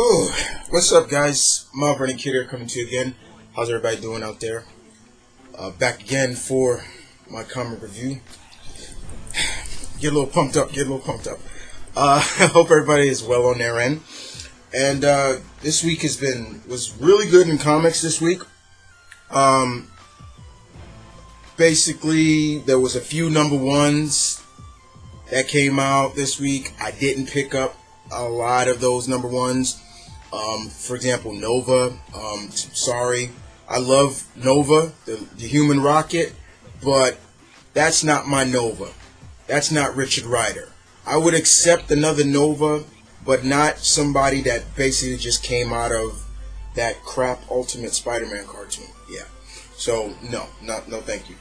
Oh, what's up, guys? Wolverine Kid here, coming to you again. How's everybody doing out there? Back again for my comic review. Get a little pumped up. I hope everybody is well on their end. And this week was really good in comics this week. Basically, there was a few number ones that came out this week. I didn't pick up a lot of those number ones. For example, Nova. Sorry, I love Nova, the human rocket, but that's not my Nova. That's not Richard Rider. I would accept another Nova, but not somebody that basically just came out of that crap Ultimate Spider-Man cartoon. Yeah. So no, thank you.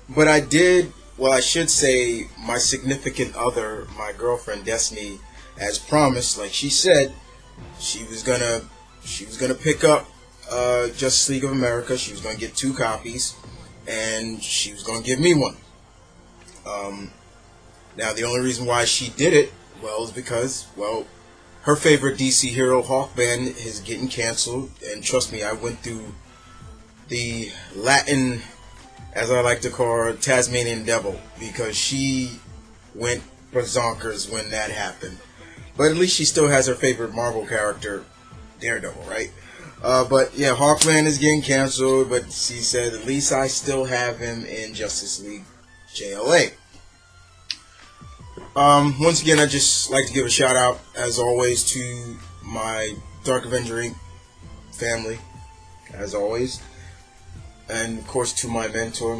But I did. Well, I should say my significant other, my girlfriend Destiny, as promised, like she said, she was gonna pick up Justice League of America. She was gonna get 2 copies, and she was gonna give me one. Now the only reason why she did it, well, is because, well, her favorite DC hero, Hawkman, is getting canceled, and trust me, I went through the Latin, as I like to call her, Tasmanian Devil, because she went berserkers when that happened. But at least she still has her favorite Marvel character, Daredevil, right? But yeah, Hawkman is getting canceled, but she said at least I still have him in Justice League JLA. Once again, I just like to give a shout out, as always, to my Dark Avenger Inc. family, as always. And of course to my mentor,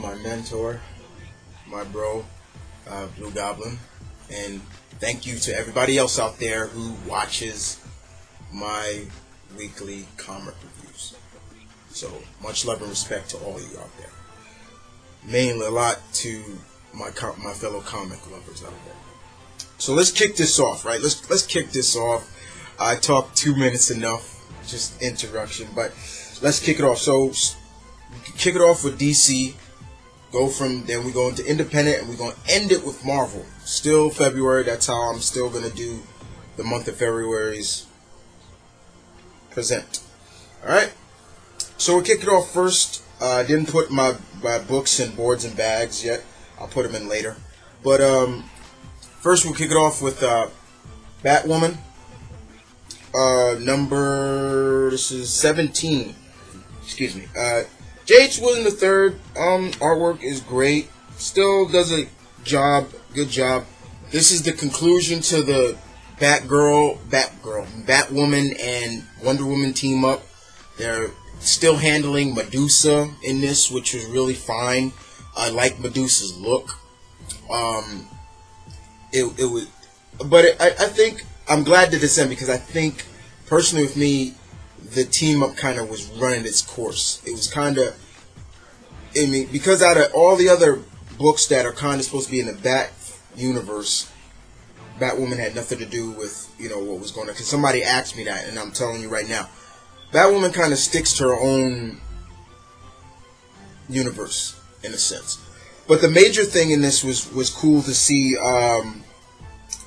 my bro, Blue Goblin. And thank you to everybody else out there who watches my weekly comic reviews. So much love and respect to all of you out there. Mainly a lot to my fellow comic lovers out there. So let's kick this off, right? Let's kick this off. I talked 2 minutes enough, just introduction, but let's kick it off. So kick it off with DC. Then we go into Independent, and we're gonna end it with Marvel. Still February. That's how I'm still gonna do the month of February's present. All right. So we'll kick it off first. I didn't put my books in boards and bags yet. I'll put them in later. But first we'll kick it off with Batwoman. This is 17. Excuse me. J.H. Williams III, artwork is great. Still does a good job. This is the conclusion to the Batwoman and Wonder Woman team up. They're still handling Medusa in this, which was really fine. I like Medusa's look. I think I'm glad that this ended, because I think personally with me, the team up kind of was running its course. It was kind of, I mean, because out of all the other books that are kind of supposed to be in the Bat universe, Batwoman had nothing to do with, what was going on. Because somebody asked me that, and I'm telling you right now, Batwoman kind of sticks to her own universe in a sense. But the major thing in this was cool to see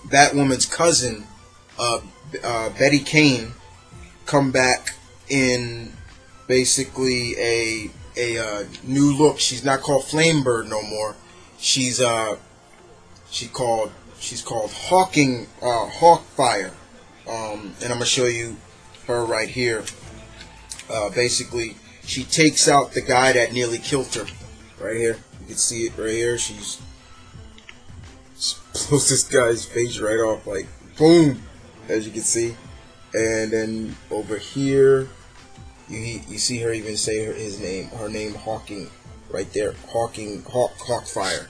Batwoman's cousin, Betty Kane, come back in basically a new look. She's not called Flamebird no more. She's called Hawkfire. And I'm gonna show you her right here. Basically, she takes out the guy that nearly killed her. Right here, you can see it right here. She blows this guy's face right off, like boom, as you can see. And then over here, you see her even say her name Hawking, right there, Hawkfire.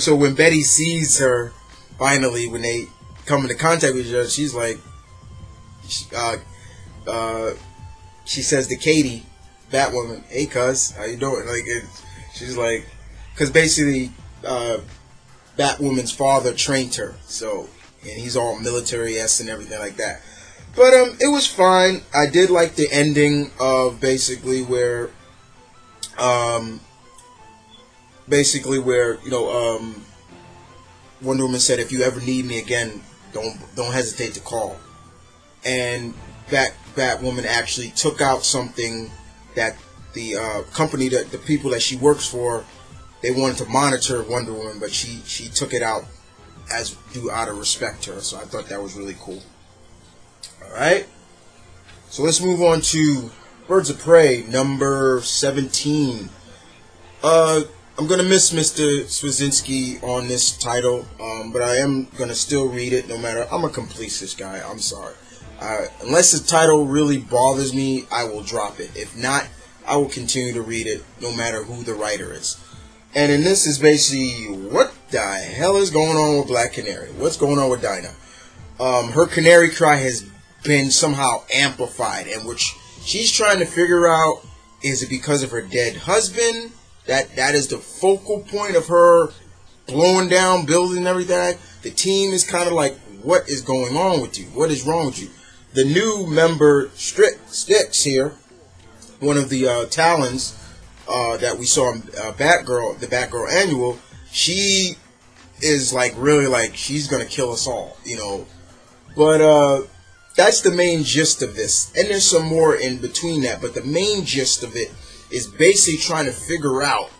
So when Betty sees her, finally, when they come into contact with each other, she's like, she says to Katie, Batwoman, "Hey, cuz, how you doing?" Like, she's like, because basically, Batwoman's father trained her, so, and he's all military-esque and everything like that. But it was fine. I did like the ending of basically where Wonder Woman said, "If you ever need me again, don't hesitate to call. And Batwoman actually took out something that the company, that the people that she works for, they wanted to monitor Wonder Woman, but she took it out out of respect to her. So I thought that was really cool. Alright, so let's move on to Birds of Prey number 17. I'm gonna miss Mr. Swazinski on this title, but I am gonna still read it no matter. I'm a completist guy. I'm sorry. Unless the title really bothers me, I will drop it. If not, I will continue to read it no matter who the writer is. And in this is basically, what the hell is going on with Black Canary? What's going on with Dinah? Her canary cry has been somehow amplified, and which she's trying to figure out, is it because of her dead husband? That is the focal point of her blowing down buildings and everything. The team is kind of like, what is going on with you? What is wrong with you? The new member, Styx here, one of the Talons that we saw in Batgirl, the Batgirl Annual, she is like really like, she's gonna kill us all, you know. But that's the main gist of this, and there's some more in between that. But the main gist of it is basically trying to figure out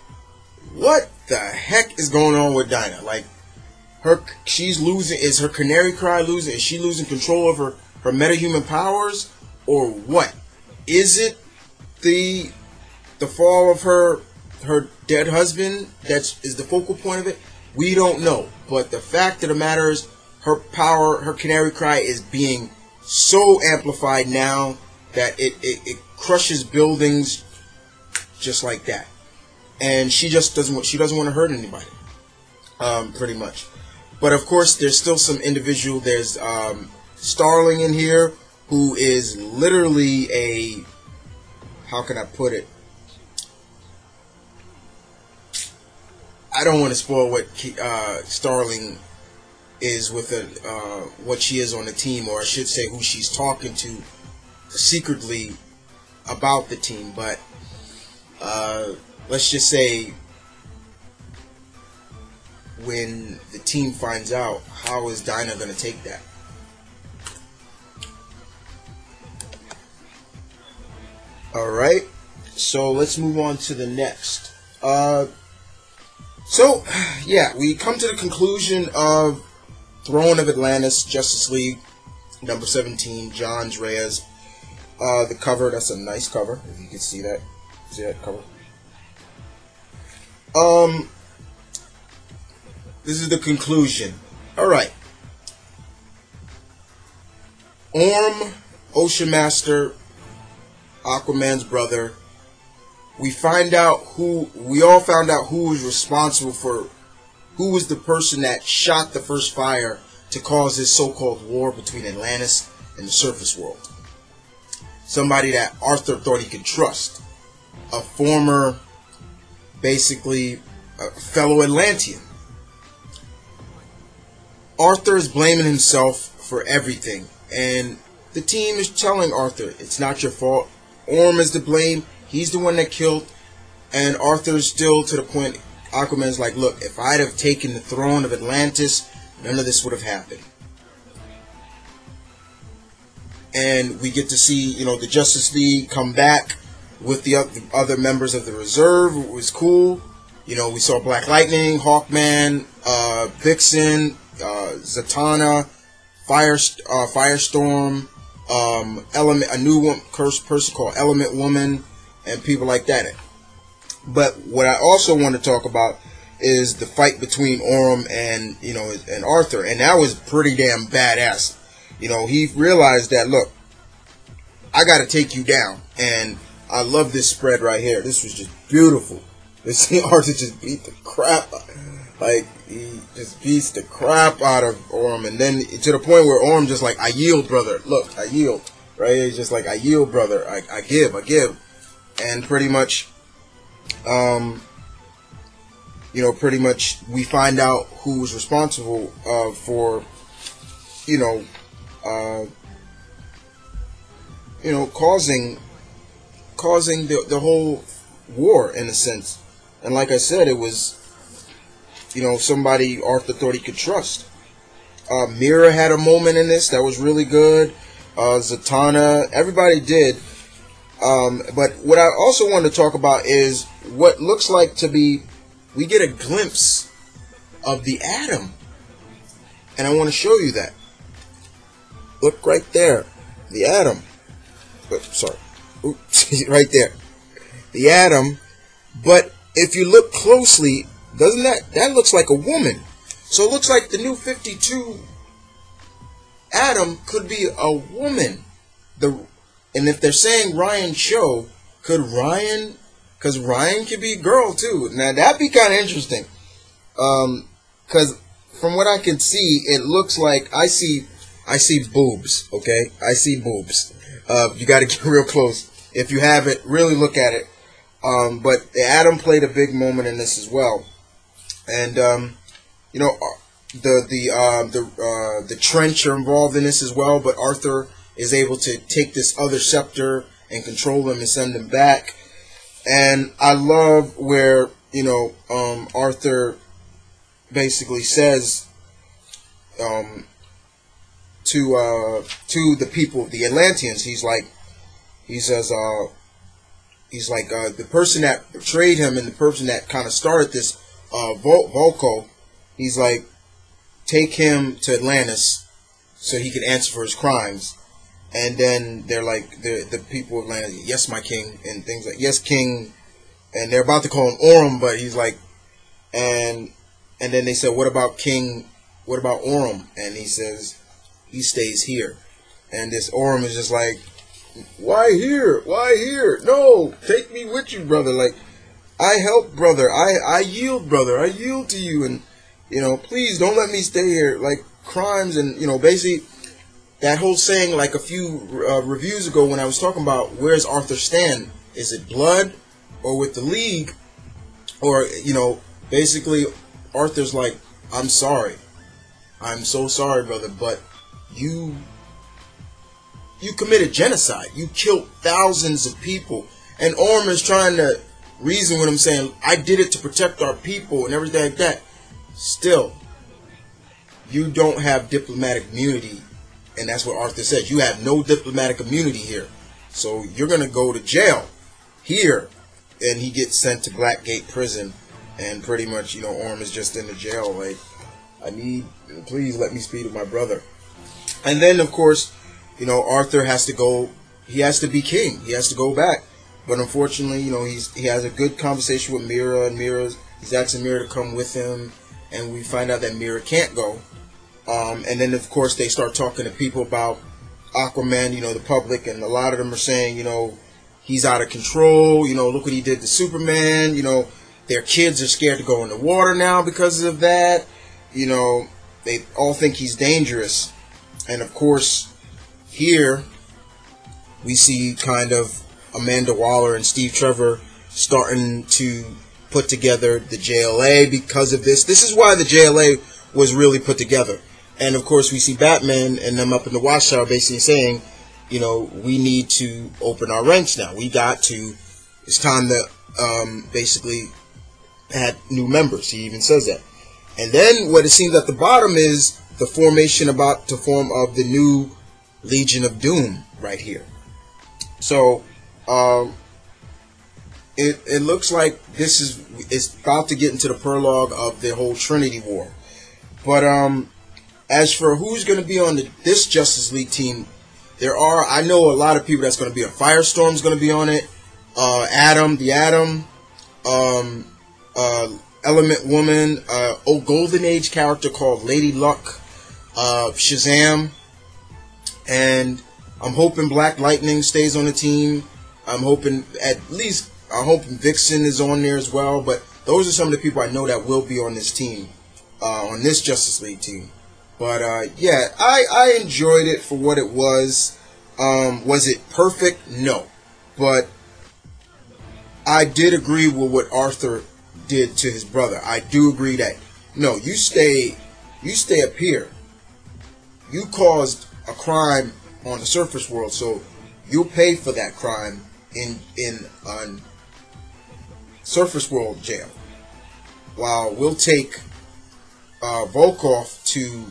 what the heck is going on with Dinah. Like, she's losing. Is her canary cry losing? Is she losing control of her metahuman powers, or what? Is it the fall of her dead husband that is the focal point of it? We don't know. But the fact of the matter is, her power, her canary cry, is being so amplified now that it crushes buildings just like that. And she just doesn't want to hurt anybody, pretty much. But of course, there's still some individual. There's Starling in here, who is literally a, how can I put it? I don't want to spoil what Starling is with what she is on the team, or I should say who she's talking to secretly about the team. But let's just say, when the team finds out, how is Dinah going to take that? Alright, so let's move on to the next. So, yeah, we come to the conclusion of Throne of Atlantis, Justice League, number 17, John Reyes. The cover, that's a nice cover, if you can see that. See that cover? This is the conclusion. Alright. Orm, Ocean Master, Aquaman's brother. We all found out who was responsible for, who was the person that shot the first fire to cause this so-called war between Atlantis and the surface world. Somebody that Arthur thought he could trust. A former, basically, a fellow Atlantean. Arthur is blaming himself for everything, and the team is telling Arthur, it's not your fault. Orm is to blame. He's the one that killed. And Arthur's still to the point, Aquaman's like, look, if I'd have taken the throne of Atlantis, none of this would have happened. And we get to see, you know, the Justice League come back with the other members of the Reserve. It was cool. You know, we saw Black Lightning, Hawkman, Vixen, Zatanna, Firestorm, a new person called Element Woman, and people like that. But what I also want to talk about is the fight between Orm and, you know, and Arthur, and that was pretty damn badass. You know, he realized that, look, I got to take you down, and I love this spread right here. This was just beautiful. To see Arthur just beat the crap, like, he just beats the crap out of Orm, and then to the point where Orm just like, I yield, brother. Look, I yield. Right? He's just like, I yield, brother. I give. And pretty much, you know, pretty much we find out who was responsible for, you know, causing the whole war in a sense. And like I said, it was, you know, somebody Arthur thought he could trust. Mira had a moment in this that was really good. Zatanna, everybody did. But what I also want to talk about is what looks like to be, we get a glimpse of the Atom. And I want to show you that. Look right there. The Atom. Sorry. Oops, right there. The Atom. But if you look closely, doesn't that looks like a woman. So it looks like the new 52 Atom could be a woman. And if they're saying Ryan Cho, could Ryan, because Ryan could be a girl too. Now that'd be kind of interesting. Because from what I can see, it looks like I see boobs. Okay, I see boobs. You got to get real close. If you haven't, really look at it. But the Atom played a big moment in this as well, and you know, the Trench are involved in this as well. But Arthur is able to take this other scepter and control them and send them back. And I love where, you know, Arthur basically says to the people, the Atlanteans, he's like the person that betrayed him and the person that kind of started this Volko, he's like, take him to Atlantis so he can answer for his crimes. And then they're like, the people of Atlantis, yes, my king, and things like, yes, king. And they're about to call him Orm, but he's like, and then they said, what about King, what about Orm? And he says, he stays here. And this Orm is just like, why here? Why here? No, take me with you, brother. Like, I help, brother. I yield, brother. I yield to you. And, you know, please don't let me stay here. Like, crimes and, you know, basically, that whole saying, like a few reviews ago when I was talking about where's Arthur stand? Is it blood or with the League? Or, you know, basically, Arthur's like, I'm sorry. I'm so sorry, brother, but you committed genocide. You killed thousands of people. And Orm is trying to reason with him, saying, I did it to protect our people and everything like that. Still, you don't have diplomatic immunity. And that's what Arthur says. You have no diplomatic immunity here. So you're going to go to jail here. And he gets sent to Blackgate Prison. And pretty much, you know, Orm is just in the jail. Like, please let me speak with my brother. And then, of course, you know, Arthur has to go. He has to be king. He has to go back. But unfortunately, you know, he has a good conversation with Mira. And he's asking Mira to come with him. And we find out that Mira can't go. And then, of course, they start talking to people about Aquaman, you know, the public, and a lot of them are saying, you know, he's out of control, you know, look what he did to Superman, you know, their kids are scared to go in the water now because of that, you know, they all think he's dangerous. And, of course, here we see kind of Amanda Waller and Steve Trevor starting to put together the JLA because of this. This is why the JLA was really put together. And, of course, we see Batman and them up in the Watchtower basically saying, you know, we need to open our ranks now. It's time to basically add new members. He even says that. And then what it seems at the bottom is the formation about to form of the new Legion of Doom right here. So, it looks like this is about to get into the prologue of the whole Trinity War. But, as for who's going to be on this Justice League team, I know a lot of people that's going to be on. Firestorm's going to be on it. The Atom, Element Woman, Golden Age character called Lady Luck, Shazam, and I'm hoping Black Lightning stays on the team. I'm hoping Vixen is on there as well. But those are some of the people I know that will be on this team, on this Justice League team. But, yeah, I enjoyed it for what it was. Was it perfect? No. But I did agree with what Arthur did to his brother. I do agree that, no, you stay up here. You caused a crime on the surface world, so you'll pay for that crime in surface world jail. While we'll take Volkov to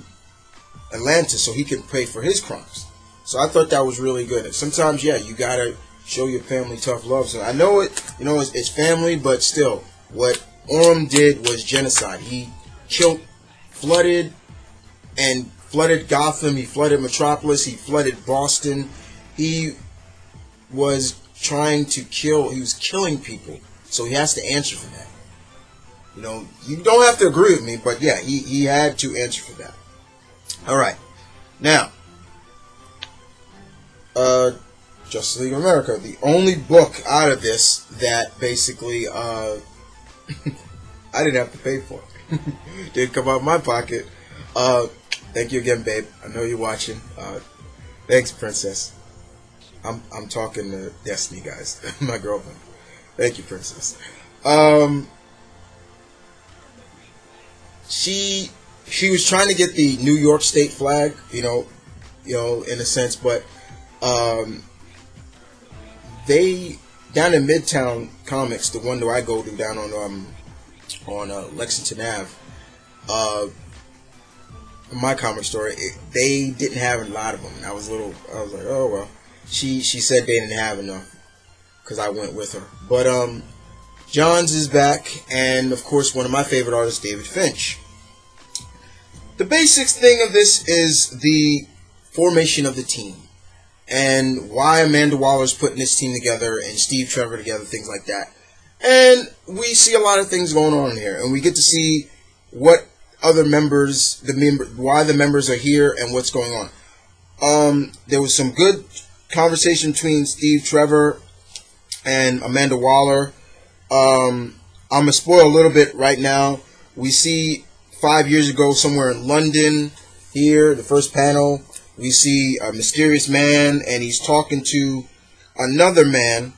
Atlantis so he can pay for his crimes. So I thought that was really good. And sometimes, yeah, you gotta show your family tough love. So I know it, you know, it's family, but still, what Orm did was genocide. He killed, flooded Gotham. He flooded Metropolis. He flooded Boston. He was trying to kill. He was killing people. So he has to answer for that. You know, you don't have to agree with me, but yeah, he had to answer for that. All right, now, Justice League of America, the only book out of this that basically I didn't have to pay for. Didn't come out of my pocket. Thank you again, babe. I know you're watching. Thanks, Princess. I'm talking to Destiny, guys, my girlfriend. Thank you, Princess. She was trying to get the New York State flag, you know, in a sense, but they down in Midtown Comics, the one that I go to down on Lexington Ave, my comic store, they didn't have a lot of them. And I was like, oh well. She said they didn't have enough because I went with her. But Johns is back, and of course one of my favorite artists, David Finch. The basic thing of this is the formation of the team and why Amanda Waller's putting this team together and Steve Trevor together, things like that. And we see a lot of things going on here, and we get to see what other members, why the members are here and what's going on. There was some good conversation between Steve Trevor and Amanda Waller. I'm going to spoil a little bit right now. We see 5 years ago somewhere in London, here, the first panel, we see a mysterious man, and he's talking to another man,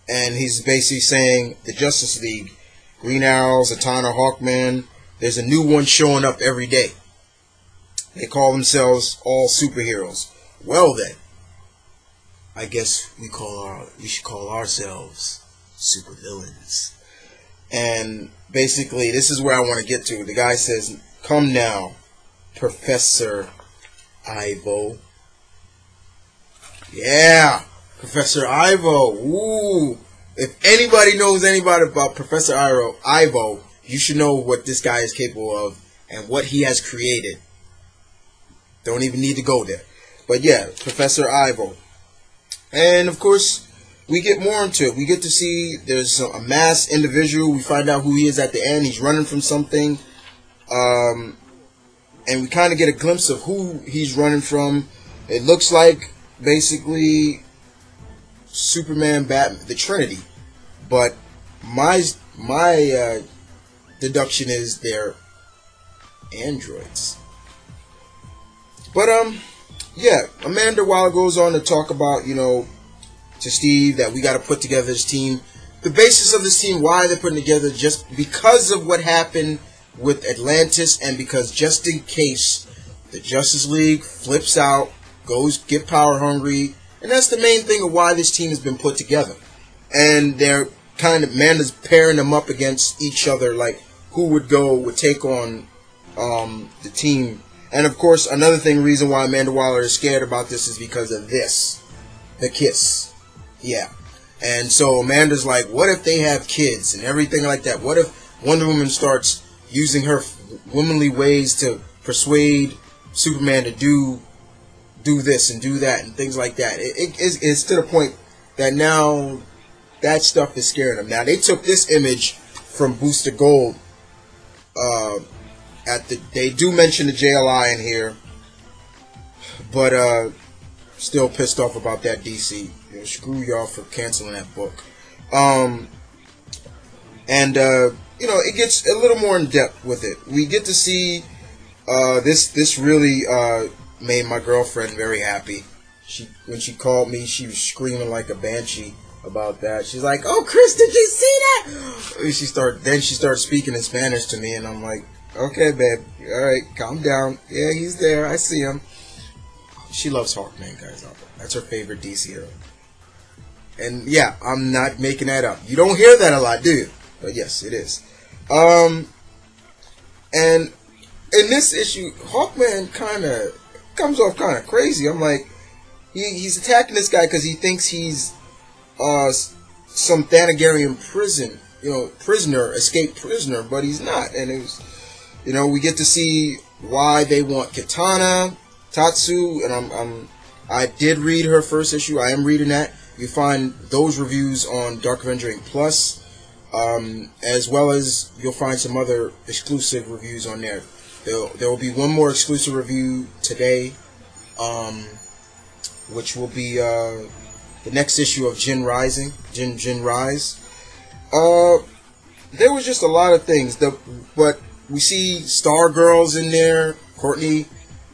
and he's basically saying, the Justice League, Green Arrow, Zatanna, Hawkman, there's a new one showing up every day. They call themselves all superheroes. Well then, I guess we should call ourselves supervillains. And basically, this is where I want to get to. The guy says, "Come now, Professor Ivo." Yeah, Professor Ivo. Ooh. If anybody knows anybody about Professor Ivo, you should know what this guy is capable of and what he has created. Don't even need to go there. But yeah, Professor Ivo. And of course, we get more into it. We get to see there's a masked individual. We find out who he is at the end. He's running from something. And we kind of get a glimpse of who he's running from. It looks like basically Superman, Batman, the Trinity. But my deduction is they're androids. But yeah, Amanda Waller goes on to talk about, you know, to Steve that we got to put together this team. The basis of this team, why they're putting together, just because of what happened with Atlantis, and because just in case the Justice League flips out, goes get power hungry, and that's the main thing of why this team has been put together. And they're kind of, Amanda's pairing them up against each other, like who would take on the team. And of course, another reason why Amanda Waller is scared about this is because of this, the kiss. Yeah. And so Amanda's like, what if they have kids and everything like that? What if Wonder Woman starts using her womanly ways to persuade Superman to do this and do that and things like that? It's to the point that now that stuff is scaring them. Now, they took this image from Booster Gold. They do mention the JLI in here, but still pissed off about that, DC. You know, screw y'all for canceling that book. You know, it gets a little more in depth with it. We get to see this really made my girlfriend very happy. When she called me, she was screaming like a banshee about that. She's like, "Oh, Chris, did you see that?" Then she started speaking in Spanish to me, and I'm like, "Okay, babe, all right, calm down. Yeah, he's there. I see him." She loves Hawkman, guys. That's her favorite DC hero. And yeah, I'm not making that up. You don't hear that a lot, do you? But yes, it is. And in this issue, Hawkman kind of comes off kind of crazy. I'm like, he's attacking this guy because he thinks he's some Thanagarian prisoner, escaped prisoner, but he's not. And it was, we get to see why they want Katana, Tatsu, and I did read her first issue. I am reading that. You find those reviews on Dark Avenger Inc. Plus, as well as you'll find some other exclusive reviews on there. There will be one more exclusive review today, which will be the next issue of Jin Rise. There was just a lot of things. But we see Stargirl's in there, Courtney,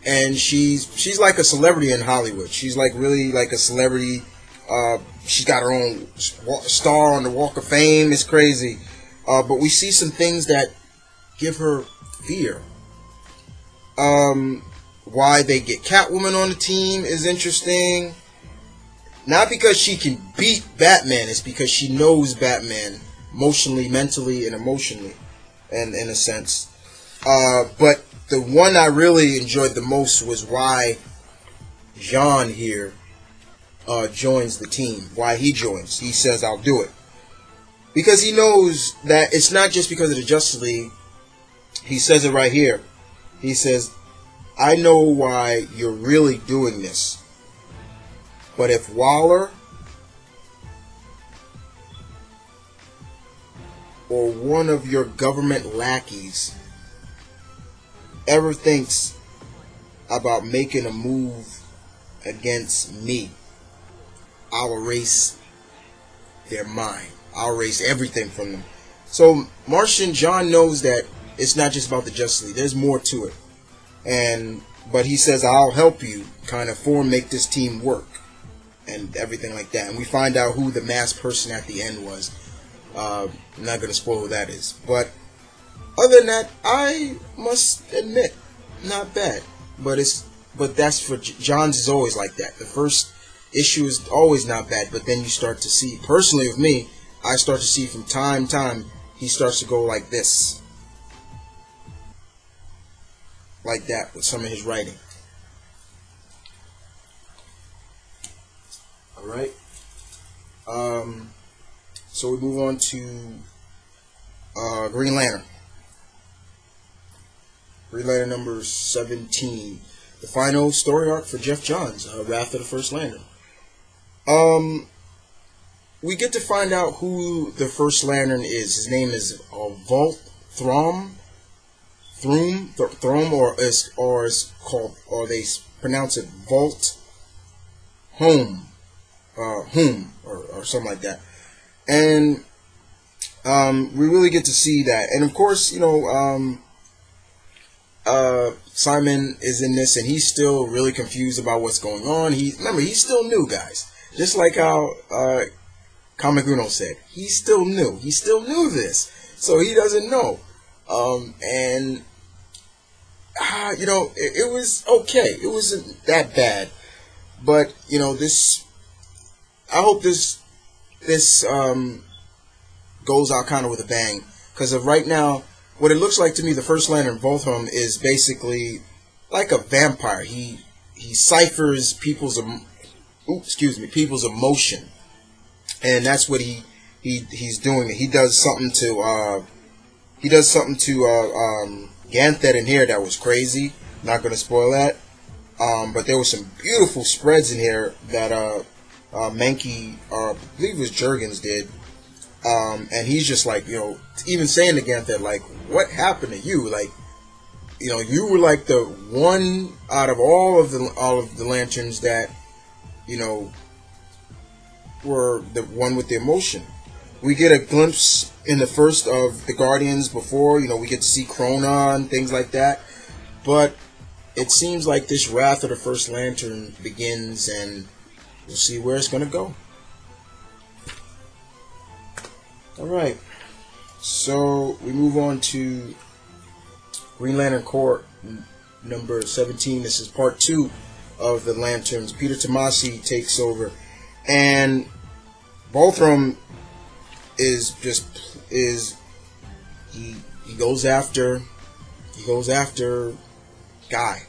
and she's like a celebrity in Hollywood. She's like really like a celebrity. She's got her own star on the Walk of Fame. It's crazy. But we see some things that give her fear. Why they get Catwoman on the team is interesting. Not because she can beat Batman. It's because she knows Batman emotionally, mentally, and emotionally, and in a sense. But the one I really enjoyed the most was why John here joins the team. Why he joins. He says, I'll do it. Because he knows that it's not just because of the Justice League. He says it right here. He says, I know why you're really doing this. But if Waller or one of your government lackeys ever thinks about making a move against me, I'll erase their mind. I'll erase everything from them. So Martian John knows that it's not just about the Justice League. There's more to it. But he says, I'll help you kind of make this team work and everything like that. And we find out who the masked person at the end was. I'm not going to spoil who that is. But other than that, I must admit, not bad. But that's for John's is always like that. The first issue is always not bad, but then you start to see, personally with me, I start to see from time to time, he starts to go like this. Like that with some of his writing. Alright. So we move on to Green Lantern. Green Lantern number 17. The final story arc for Jeff Johns, Wrath of the First Lantern. We get to find out who the First Lantern is. His name is Volt Throm, or it's called, or they pronounce it Volt Home, or something like that. And we really get to see that. And of course, Simon is in this, and he's still really confused about what's going on. Remember, he's still new, guys. Just like how Comic Uno said, he's still new. He still knew this, so he doesn't know. It was okay. It wasn't that bad, but this. I hope this goes out kind of with a bang, because of right now, what it looks like to me, the First Lantern, Voltham, is basically like a vampire. He ciphers people's emotion, and that's what he's doing. He does something to Ganthet in here that was crazy. Not going to spoil that. But there was some beautiful spreads in here that Mankey, I believe it was Jurgens, did. And he's just like, even saying to Ganthet, like, what happened to you? Like, you were like the one out of all of the lanterns that, were the one with the emotion. We get a glimpse in the first of the Guardians before, we get to see Krona and things like that. But it seems like this Wrath of the First Lantern begins, and we'll see where it's going to go. Alright, so we move on to Green Lantern Corps number 17. This is part 2 of the Lanterns. Peter Tomasi takes over, and Voltham he goes after he goes after Guy,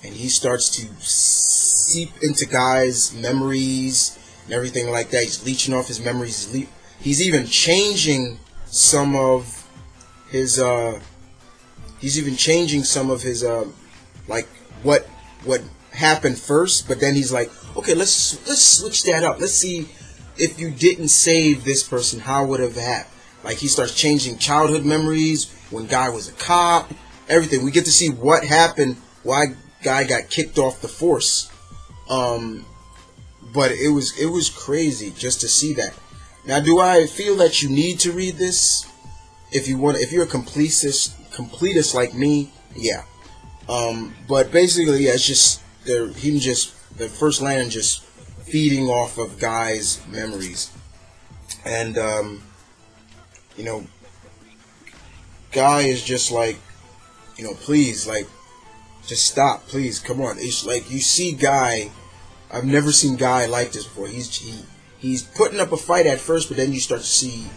and he starts to seep into Guy's memories and everything like that. He's leeching off his memories. He's even changing some of his like what happened first, but then he's like, okay, let's switch that up. Let's see if you didn't save this person, how would it have happened? Like, he starts changing childhood memories when Guy was a cop, everything. We get to see what happened, why Guy got kicked off the force. But it was crazy just to see that. Now, do I feel that you need to read this? If you're a completist like me, yeah. But basically, yeah, it's just the First Lantern just feeding off of Guy's memories, and you know, Guy is just like, you know, please, like, just stop, please, come on. It's like you see Guy. I've never seen Guy like this before. He's putting up a fight at first, but then you start to see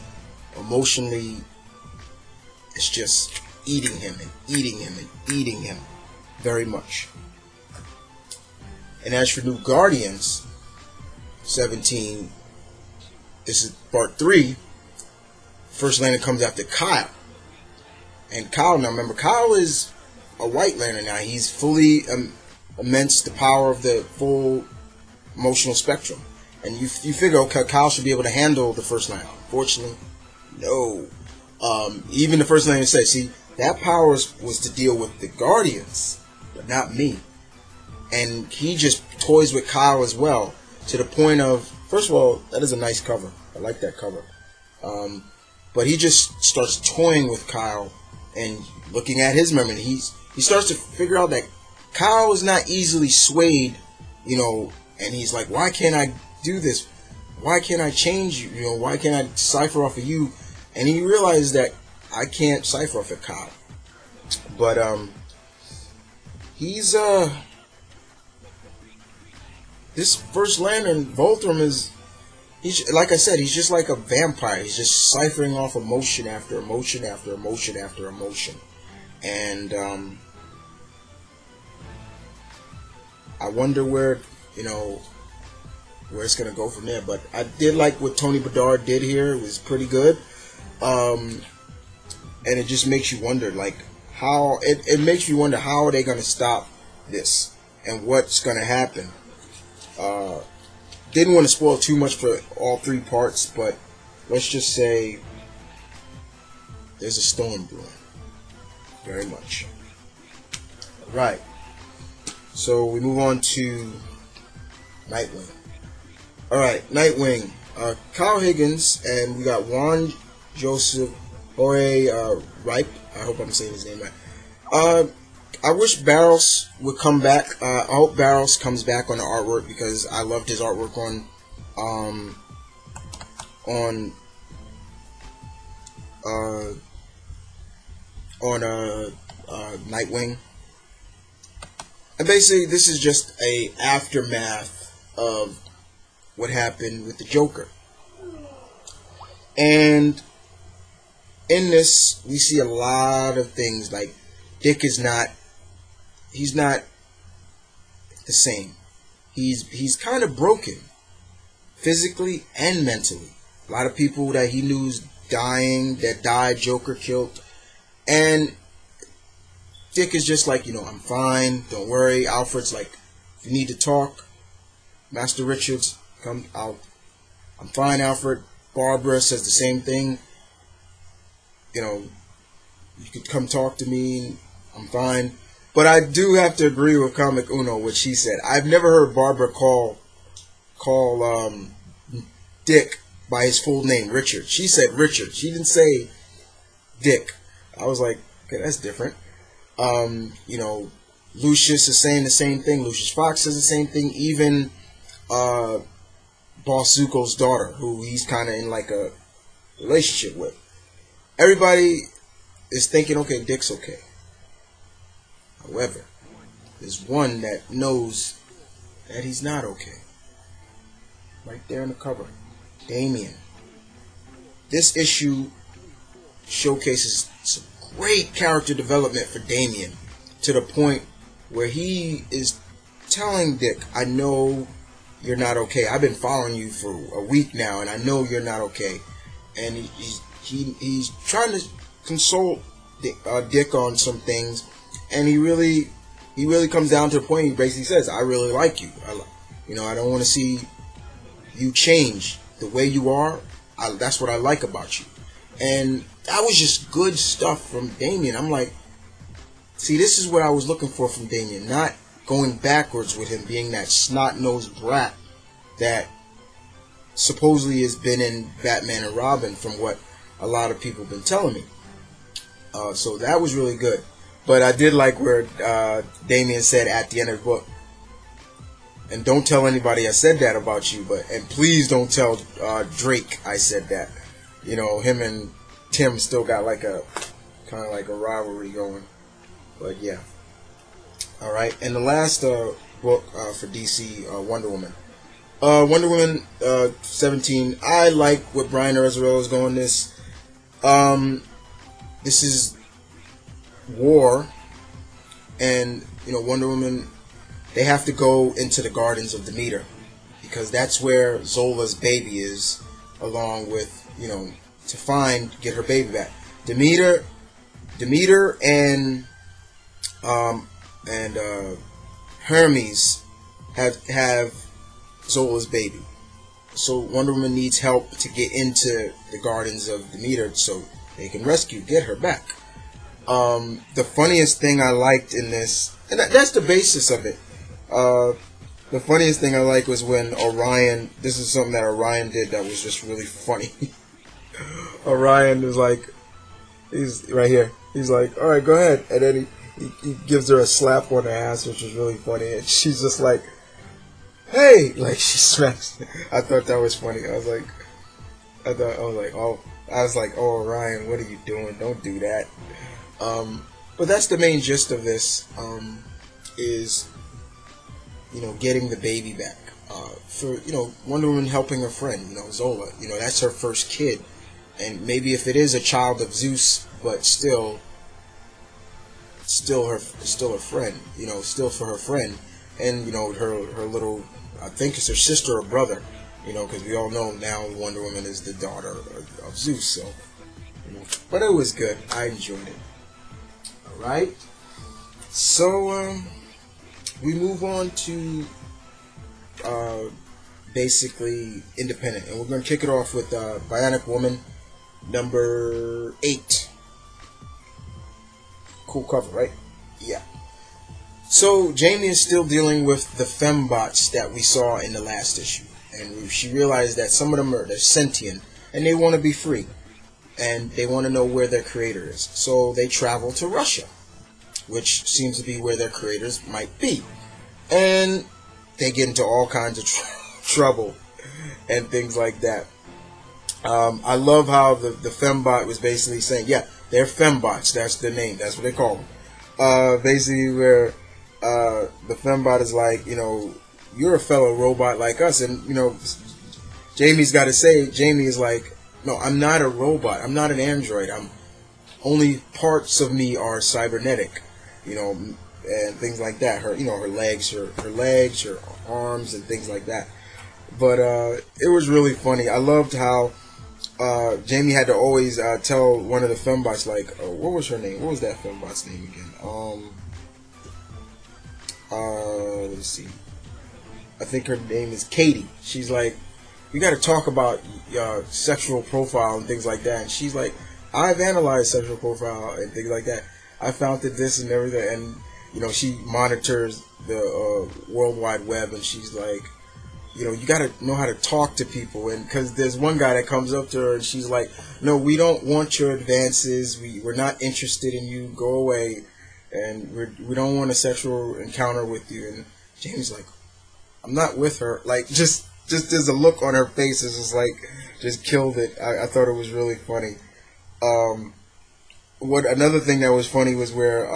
emotionally, it's just eating him and eating him and eating him very much. And as for New Guardians 17, this is part 3. First Lantern comes after Kyle. And Kyle, now remember, Kyle is a White Lantern now. He's fully immense the power of the full emotional spectrum. And you figure, okay, Kyle should be able to handle the First Lantern. Unfortunately, no. Even the First Lantern said, see, that power was to deal with the Guardians, but not me. And he just toys with Kyle as well, to the point of, first of all, that is a nice cover. I like that cover. But he just starts toying with Kyle and looking at his memory. He starts to figure out that Kyle is not easily swayed, you know, and he's like, why can't I do this? Why can't I change you? You know, why can't I cipher off of you? And he realizes that I can't cipher off of Kyle. But he's this First Lantern, Voltrum, he's like I said, he's just like a vampire. He's just ciphering off emotion after emotion after emotion after emotion. And I wonder where, you know, where it's gonna go from there. But I did like what Tony Bedard did here. It was pretty good. And it just makes you wonder, like, how it makes you wonder, how are they gonna stop this and what's gonna happen. Didn't want to spoil too much for all 3 parts, but let's just say there's a storm brewing. Very much. Right. So we move on to Nightwing. Alright, Nightwing. Kyle Higgins, and we got Juan Joseph Jorge Ripe. I hope I'm saying his name right. I wish Barros would come back. I hope Barros comes back on the artwork, because I loved his artwork on Nightwing. And basically, this is just a aftermath of what happened with the Joker. And in this, we see a lot of things, like Dick is not. He's not the same. He's kind of broken, physically and mentally. A lot of people that he knew dying, that died, Joker killed. And Dick is just like, you know, I'm fine, don't worry. Alfred's like, if you need to talk, Master Richards, come out. I'm fine, Alfred. Barbara says the same thing. You know, you could come talk to me, I'm fine. But I do have to agree with Comic Uno, what she said. I've never heard Barbara call Dick by his full name, Richard. She said Richard. She didn't say Dick. I was like, okay, that's different. You know, Lucius is saying the same thing. Lucius Fox says the same thing. Even Boss Zuko's daughter, who he's kind of in like a relationship with. Everybody is thinking, okay, Dick's okay. However, there's one that knows that he's not okay. Right there on the cover. Damien. This issue showcases some great character development for Damian, to the point where he is telling Dick, I know you're not okay. I've been following you for a week now, and I know you're not okay. And he's trying to console Dick on some things, and he really comes down to the point. He basically says, I really like you. I don't want to see you change the way you are. That's what I like about you. And that was just good stuff from Damian. I'm like, see, this is what I was looking for from Damian. Not going backwards with him being that snot-nosed brat that supposedly has been in Batman and Robin, from what a lot of people have been telling me. So that was really good. But I did like where Damian said at the end of the book, and don't tell anybody I said that about you, and please don't tell Drake I said that. Him and Tim still got like a kind of like a rivalry going. But yeah. All right, and the last book for DC, Wonder Woman. Wonder Woman 17. I like what Brian Azzarello is going this. This is war, and Wonder Woman. They have to go into the gardens of Demeter, because that's where Zola's baby is, along with to get her baby back. Demeter, and Hermes have Zola's baby. So Wonder Woman needs help to get into the gardens of Demeter so they can get her back. The funniest thing I liked in this, and that's the basis of it. The funniest thing I liked was when Orion, this is something that Orion did that was just really funny. Orion is like, he's right here. He's like, all right, go ahead. And then he gives her a slap on the ass, which is really funny. And she's just like, hey, like she smacks. I thought that was funny. I was like, oh, Orion, what are you doing? Don't do that. But that's the main gist of this, is, getting the baby back. For, Wonder Woman helping her friend, Zola. That's her first kid. And maybe if it is a child of Zeus, but still her friend, still for her friend. And, her little, I think it's her sister or brother, because we all know now Wonder Woman is the daughter of Zeus, so, but it was good. I enjoyed it. Alright, so, we move on to, basically, Independent, and we're going to kick it off with, Bionic Woman, number 8. Cool cover, right? Yeah. So, Jamie is still dealing with the fembots that we saw in the last issue. And she realized that some of them they're sentient, and they want to be free. And they want to know where their creator is. So, they travel to Russia, which seems to be where their creators might be. And they get into all kinds of trouble and things like that. I love how the fembot was basically saying, yeah, they're fembots. That's the name. That's what they call them. Basically, where the fembot is like, you're a fellow robot like us. And, Jamie's got to say, Jamie is like, no, I'm not a robot. I'm not an android. Only parts of me are cybernetic, and things like that. Her, her legs, her arms, and things like that. But it was really funny. I loved how Jamie had to always tell one of the fembots, like, what was her name? What was that fembot's name again? Let's see. I think her name is Katie. She's like, you got to talk about sexual profile and things like that. And she's like, I've analyzed sexual profile and things like that. I found that this and everything. And, she monitors the World Wide Web, and she's like, you got to know how to talk to people. And because there's one guy that comes up to her and she's like, no, we don't want your advances. We're not interested in you. Go away. And we don't want a sexual encounter with you. And Jamie's like, I'm not with her. Like, just there's a look on her face. It's just like, just killed it. I thought it was really funny. Another thing that was funny was where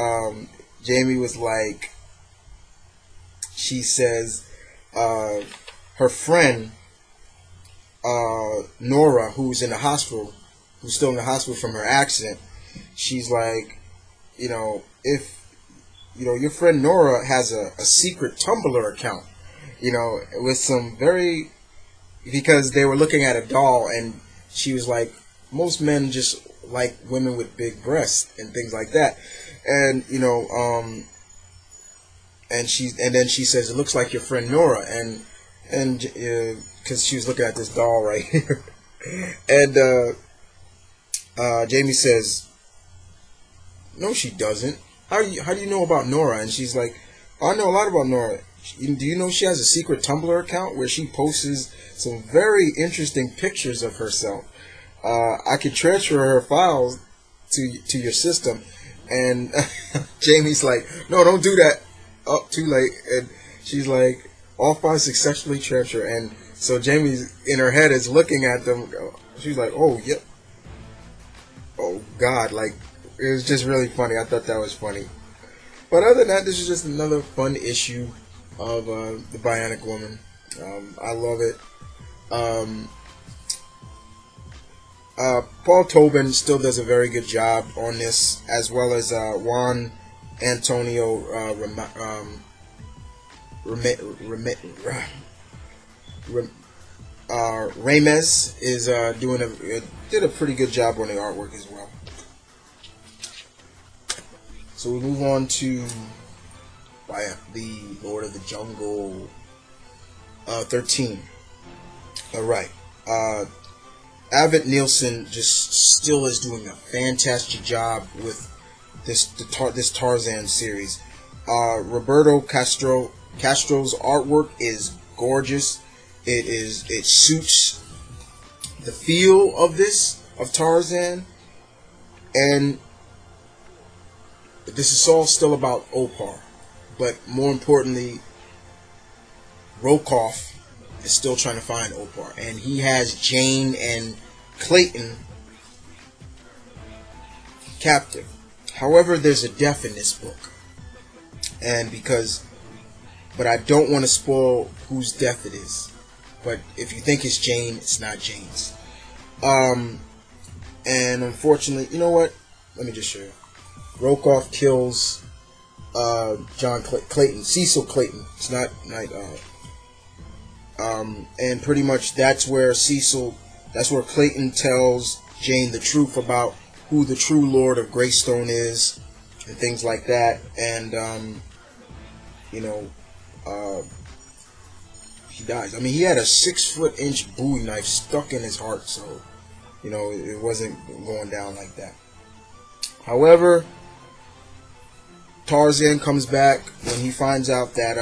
Jamie was like, she says, her friend Nora, who's still in the hospital from her accident, she's like, if your friend Nora has a secret Tumblr account, with some because they were looking at a doll, and she was like, most men just like women with big breasts and things like that, and and then she says, it looks like your friend Nora, and because she was looking at this doll right here, and Jamie says, no, she doesn't. How do you know about Nora? And she's like, oh, I know a lot about Nora. Do you know she has a secret Tumblr account where she posts some very interesting pictures of herself? I could transfer her files to your system. And Jamie's like, no, don't do that. Oh, too late. And she's like, all files successfully transferred. And so Jamie's in her head is looking at them. She's like, oh, yep. Oh, God. Like, it was just really funny. I thought that was funny. But other than that, this is just another fun issue of the Bionic Woman. I love it. Paul Tobin still does a very good job on this, as well as Juan Antonio Ramirez is did a pretty good job on the artwork as well. So we move on to the Lord of the Jungle 13. Alright. Avent Nielsen just still is doing a fantastic job with this Tarzan series. Roberto Castro's artwork is gorgeous. It suits the feel of Tarzan, and this is all still about Opar, but more importantly, Rokoff is still trying to find Opar, and he has Jane and Clayton captive. However, there's a death in this book, but I don't want to spoil whose death it is. But if you think it's Jane, it's not Jane's. And unfortunately, you know what? Let me just show you. Rokoff kills John Clayton, Cecil Clayton. It's not and pretty much that's where Clayton tells Jane the truth about who the true Lord of Greystone is and things like that. And he dies. I mean, he had a 6-foot-inch Bowie knife stuck in his heart, so it wasn't going down like that. However, Tarzan comes back when he finds out that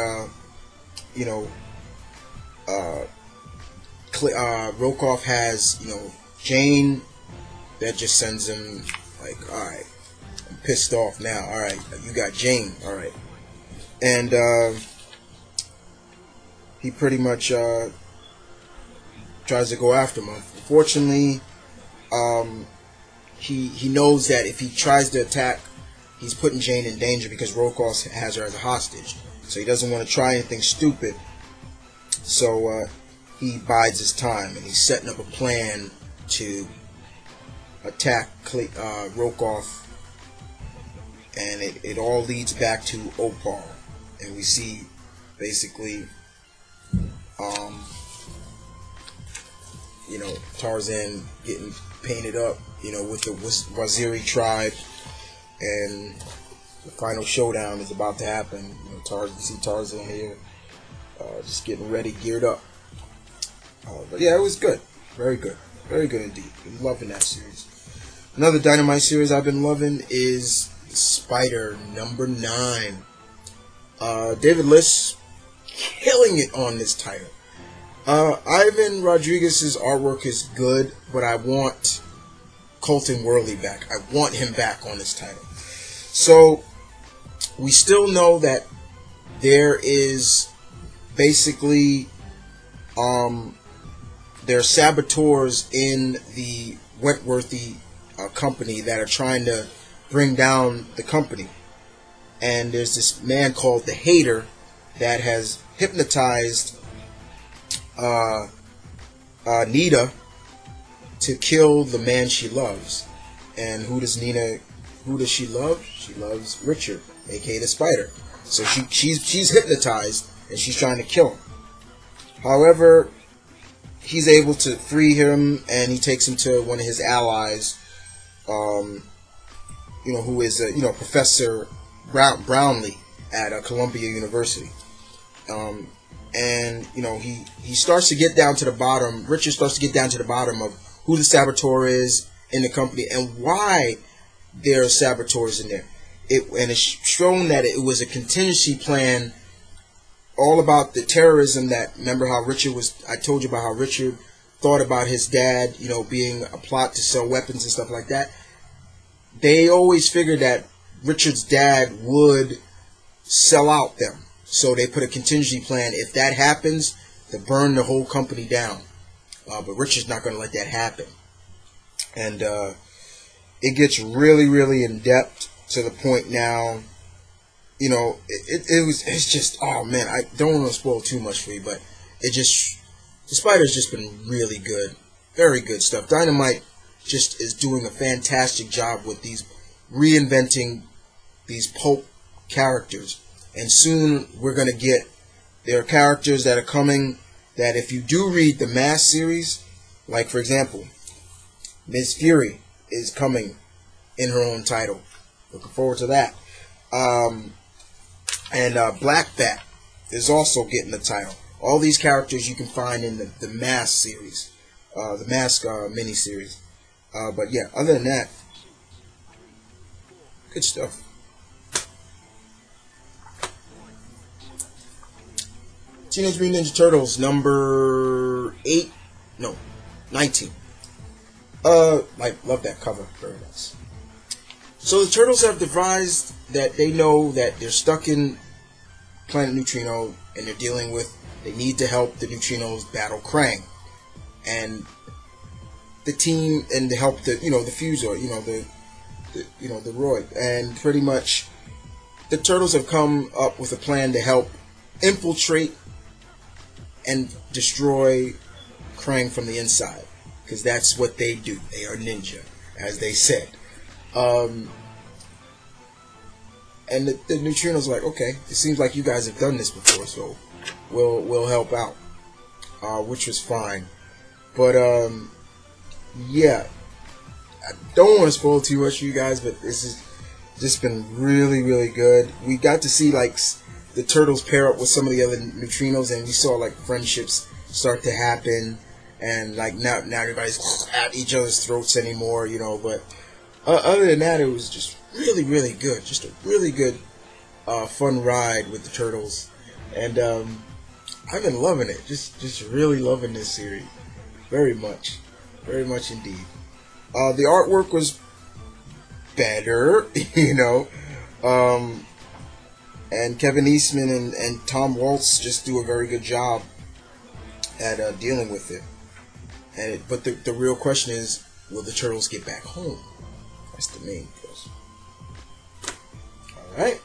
Rokoff has Jane. That just sends him like, alright, I'm pissed off now. Alright, you got Jane. Alright. And he pretty much tries to go after him. Unfortunately, he knows that if he tries to attack, he's putting Jane in danger because Rokoff has her as a hostage. So he doesn't want to try anything stupid. So he bides his time, and he's setting up a plan to attack Rokoff. And it all leads back to Opar. And we see basically Tarzan getting painted up, with the Waziri tribe, and the final showdown is about to happen. You see Tarzan here, just getting ready, geared up. But yeah, it was good, very good indeed. I'm loving that series. Another Dynamite series I've been loving is Spider number 9. David Liss killing it on this title. Ivan Rodriguez's artwork is good, but I want Colton Worley back. I want him back on this title. So we still know that there is basically there are saboteurs in the Wentworthy company that are trying to bring down the company. And there's this man called the Hater that has hypnotized Nita to kill the man she loves. And who does she love? She loves Richard, aka the Spider. So she's hypnotized and she's trying to kill him. However, he's able to free him, and he takes him to one of his allies, who is Professor Brownlee at Columbia University. And he starts to get down to the bottom. Richard starts to get down to the bottom of who the saboteur is in the company and why there are saboteurs in there. And it's shown that it was a contingency plan, all about the terrorism. Remember how I told you about how Richard thought about his dad, being a plot to sell weapons and stuff like that. They always figured that Richard's dad would sell out them. So they put a contingency plan. If that happens, to burn the whole company down. But Richard's not going to let that happen. And it gets really, really in depth to the point now. It's just, oh man, I don't want to spoil too much for you, but the Spider's just been really good. Very good stuff. DYNAMITE just is doing a fantastic job with reinventing these pulp characters. And soon we're going to get, there are characters that are coming that if you do read the Mask series, like for example, Ms. Fury is coming in her own title. Looking forward to that. And Black Bat is also getting a title. All these characters you can find in the Mask series, the Mask mini-series. But yeah, other than that, good stuff. Teenage Mutant Ninja Turtles number 19. Love that cover, very nice. So the Turtles have devised that they know that they're stuck in Planet Neutrino and they need to help the Neutrinos battle Krang. And the team, and to help the Fusor, the Roid. And pretty much the Turtles have come up with a plan to help infiltrate and destroy Krang from the inside, because that's what they do. They are ninja, as they said. And the Neutrinos are like, okay, it seems like you guys have done this before, so we'll help out, which was fine. But yeah, I don't want to spoil too much for you guys, but this has just been really, really good. We got to see the Turtles pair up with some of the other Neutrinos, and we saw friendships start to happen, and now everybody's at each other's throats anymore, but other than that, it was just really, really good. Just a really good fun ride with the Turtles, and I've been loving it. Just really loving this series very much indeed. The artwork was better, and Kevin Eastman and Tom Waltz just do a very good job at dealing with it. But the real question is, will the Turtles get back home? That's the main question. Alright.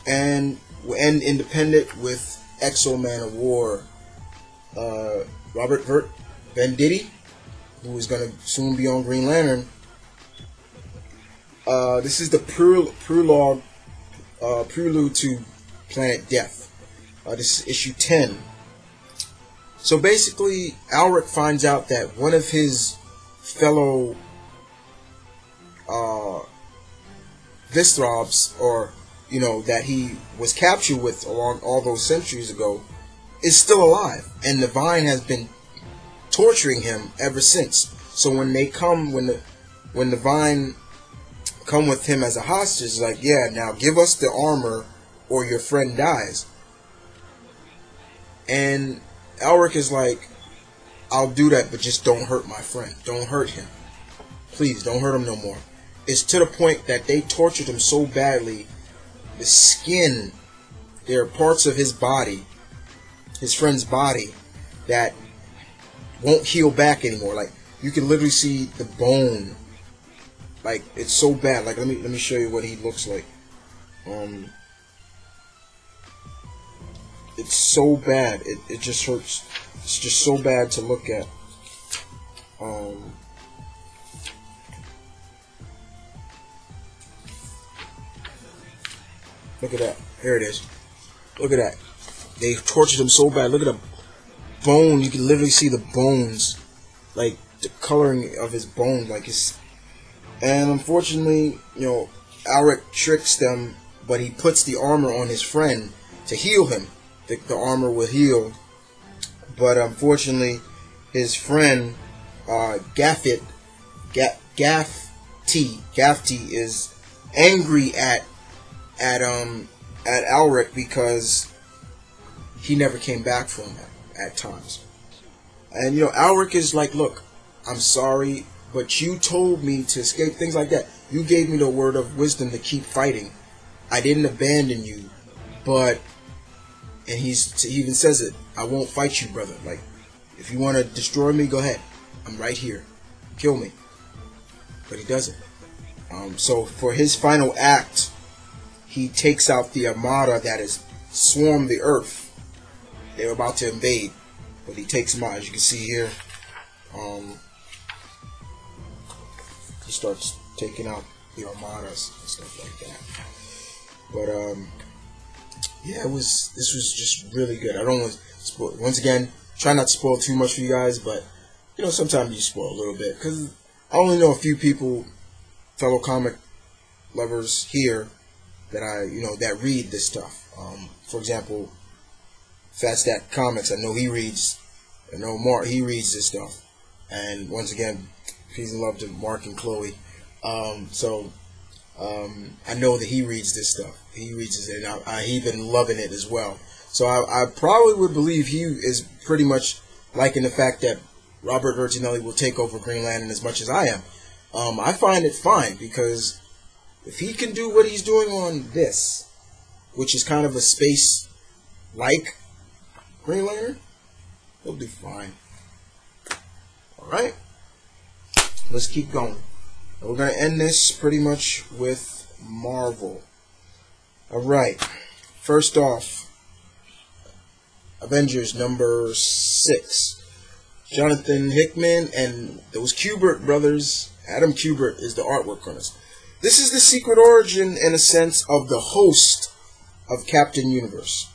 And we'll end independent with Exo Manowar. Robert Venditti, who is going to soon be on Green Lantern. This is the prelude to Planet Death. This is issue 10. So basically, Alric finds out that one of his fellow Visthrobs, or that he was captured with along all those centuries ago, is still alive, and the Vine has been torturing him ever since. So when the Vine come with him as a hostage, it's like, yeah, now give us the armor or your friend dies. And Alric is like, I'll do that, but just don't hurt my friend. Don't hurt him. Please, don't hurt him no more. It's to the point that they tortured him so badly, the skin, there are parts of his body, his friend's body, that won't heal back anymore. You can literally see the bone. It's so bad. Let me show you what he looks like. It's so bad. It just hurts. It's just so bad to look at. Look at that. Here it is. Look at that. They tortured him so bad. Look at the bone. You can literally see the bones, like the coloring of his bone, like his. And unfortunately, you know, Alric tricks them, but he puts the armor on his friend to heal him. The armor will heal, but unfortunately, his friend Gafty is angry at Alric because he never came back for him at times. And you know, Alric is like, look, I'm sorry, but you told me to escape, things like that. You gave me the word of wisdom to keep fighting. I didn't abandon you, but, and he even says it, I won't fight you, brother. Like, if you want to destroy me, go ahead. I'm right here. Kill me. But he doesn't. So for his final act, he takes out the armada that has swarmed the earth. They're about to invade, but he takes them out. As you can see here, he starts taking out the armadas and stuff like that. But yeah, this was just really good. I don't want to spoil. Once again, try not to spoil too much for you guys, but you know, sometimes you spoil a little bit because I only know a few people, fellow comic lovers here, that that read this stuff. For example, Fat Stack Comics. I know he reads. I know Mark. He reads this stuff. And once again, peace and love to Mark and Chloe. I know that he reads this stuff. He reads it, and he's been loving it as well. So I probably would believe he is pretty much liking the fact that Robert Bertinelli will take over Green Lantern as much as I am. I find it fine because if he can do what he's doing on this, which is kind of a space-like Green Lantern, he'll do fine. Alright, let's keep going. We're going to end this pretty much with Marvel. Alright, first off, Avengers number 6. Jonathan Hickman and those Kubert brothers. Adam Kubert is the artwork on this. This is the secret origin, in a sense, of the host of Captain Universe.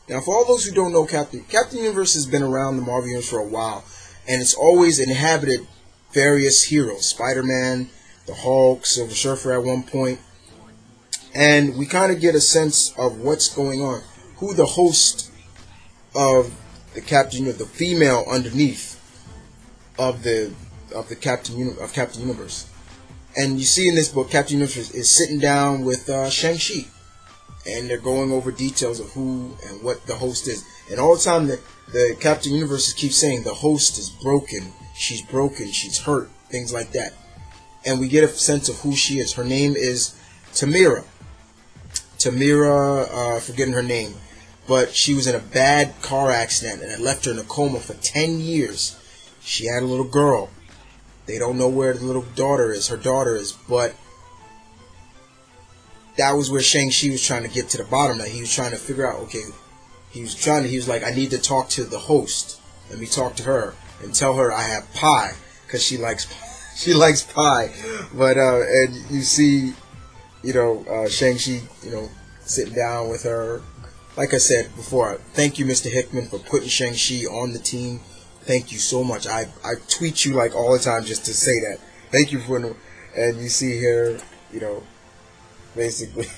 Now, for all those who don't know, Captain Universe has been around the Marvel Universe for a while, and it's always inhabited various heroes. Spider-Man, the Hulk, Silver Surfer at one point. And we kind of get a sense of what's going on. Who the host of the Captain, the female underneath of the Captain Universe. And you see in this book, Captain Universe is sitting down with Shang-Chi, and they're going over details of who and what the host is. And all the time, the Captain Universe keeps saying the host is broken, she's hurt, things like that. And we get a sense of who she is. Her name is Tamira, forgetting her name, but she was in a bad car accident and it left her in a coma for 10 years. She had a little girl. They don't know where the little daughter is, her daughter is, but that was where Shang-Chi was trying to get to the bottom of it. He was trying to figure out, okay, he was like, I need to talk to the host. Let me talk to her and tell her I have pie, because she likes pie. But and you see, Shang-Chi, sitting down with her. Like I said before, thank you, Mr. Hickman, for putting Shang-Chi on the team. Thank you so much. I tweet you like all the time just to say that. Thank you for it. And you see here, basically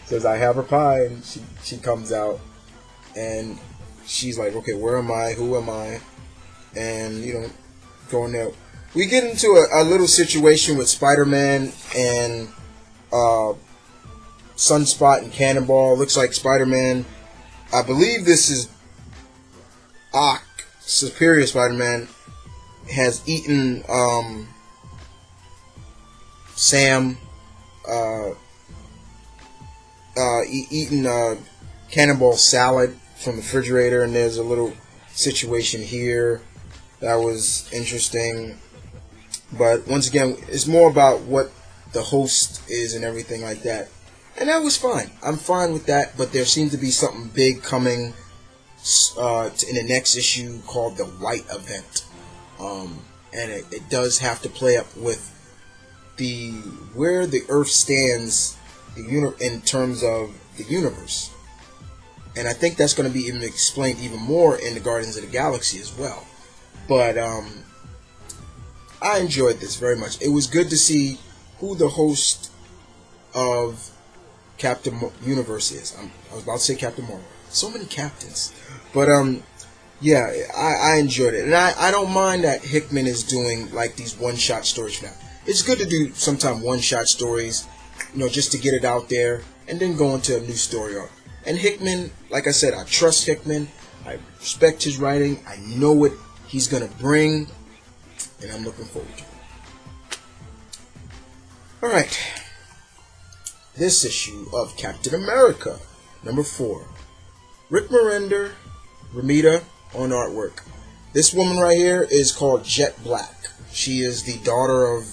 says I have her pie, and she comes out and she's like, okay, where am I? Who am I? And going there. We get into a little situation with Spider-Man and Sunspot and Cannonball. Looks like Spider-Man, I believe this is Superior Spider-Man, has eaten Sam, eaten Cannonball salad from the refrigerator, and there's a little situation here that was interesting. But once again, it's more about what the host is and everything like that. And that was fine. I'm fine with that, but there seems to be something big coming in the next issue called the White Event. And it does have to play up with where the Earth stands in terms of the universe. And I think that's going to be even explained even more in the Guardians of the Galaxy as well. But I enjoyed this very much. It was good to see who the host of Captain Universe is. I was about to say Captain Marvel. So many captains. But yeah, I enjoyed it. And I don't mind that Hickman is doing like these one-shot stories now. It's good to do sometime one-shot stories, you know, just to get it out there and then go into a new story arc. And Hickman, like I said, I trust Hickman. I respect his writing. I know what he's going to bring. And I'm looking forward to it. Alright. This issue of Captain America, number 4. Rick Remeda on artwork. This woman right here is called Jet Black. She is the daughter of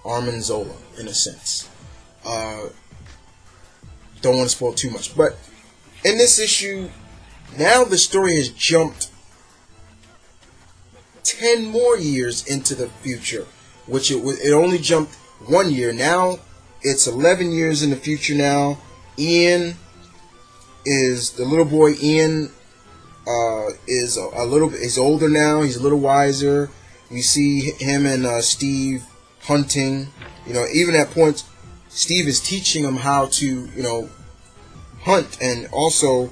Armin Zola, in a sense. Don't want to spoil too much. But in this issue, now the story has jumped 10 more years into the future, which it only jumped 1 year. Now it's 11 years in the future now. Ian is the little boy. Ian is he's older now. He's a little wiser. We see him and Steve hunting. You know, even at points, Steve is teaching him how to, you know, hunt. And also,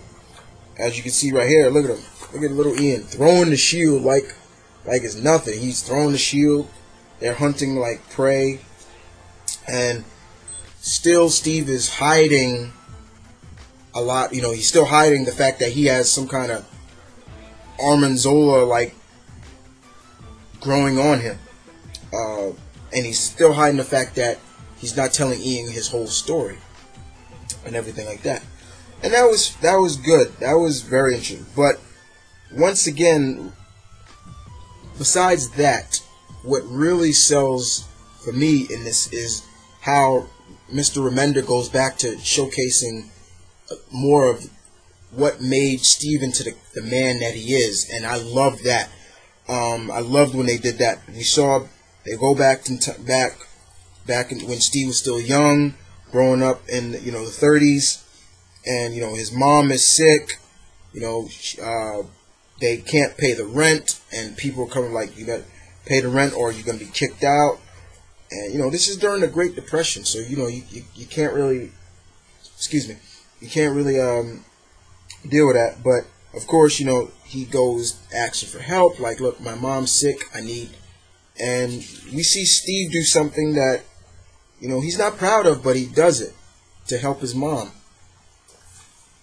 as you can see right here, look at him. Look at little Ian throwing the shield like it's nothing. He's throwing the shield. They're hunting like prey. And still Steve is hiding a lot. You know, he's still hiding the fact that he has some kind of Armin Zola like growing on him. And he's still hiding the fact that he's not telling Ian his whole story and everything like that. And that was good. That was very interesting. But once again, besides that, what really sells for me in this is how Mr. Remender goes back to showcasing more of what made Steve into the man that he is, and I love that. I loved when they did that. We saw they go back when Steve was still young, growing up in the 30s, and his mom is sick. They can't pay the rent, and people are coming like, you got to pay the rent or you're gonna be kicked out. And this is during the Great Depression, so you can't really, you can't really deal with that. But of course, he goes asking for help, like, look, my mom's sick, I need. And we see Steve do something that he's not proud of, but he does it to help his mom.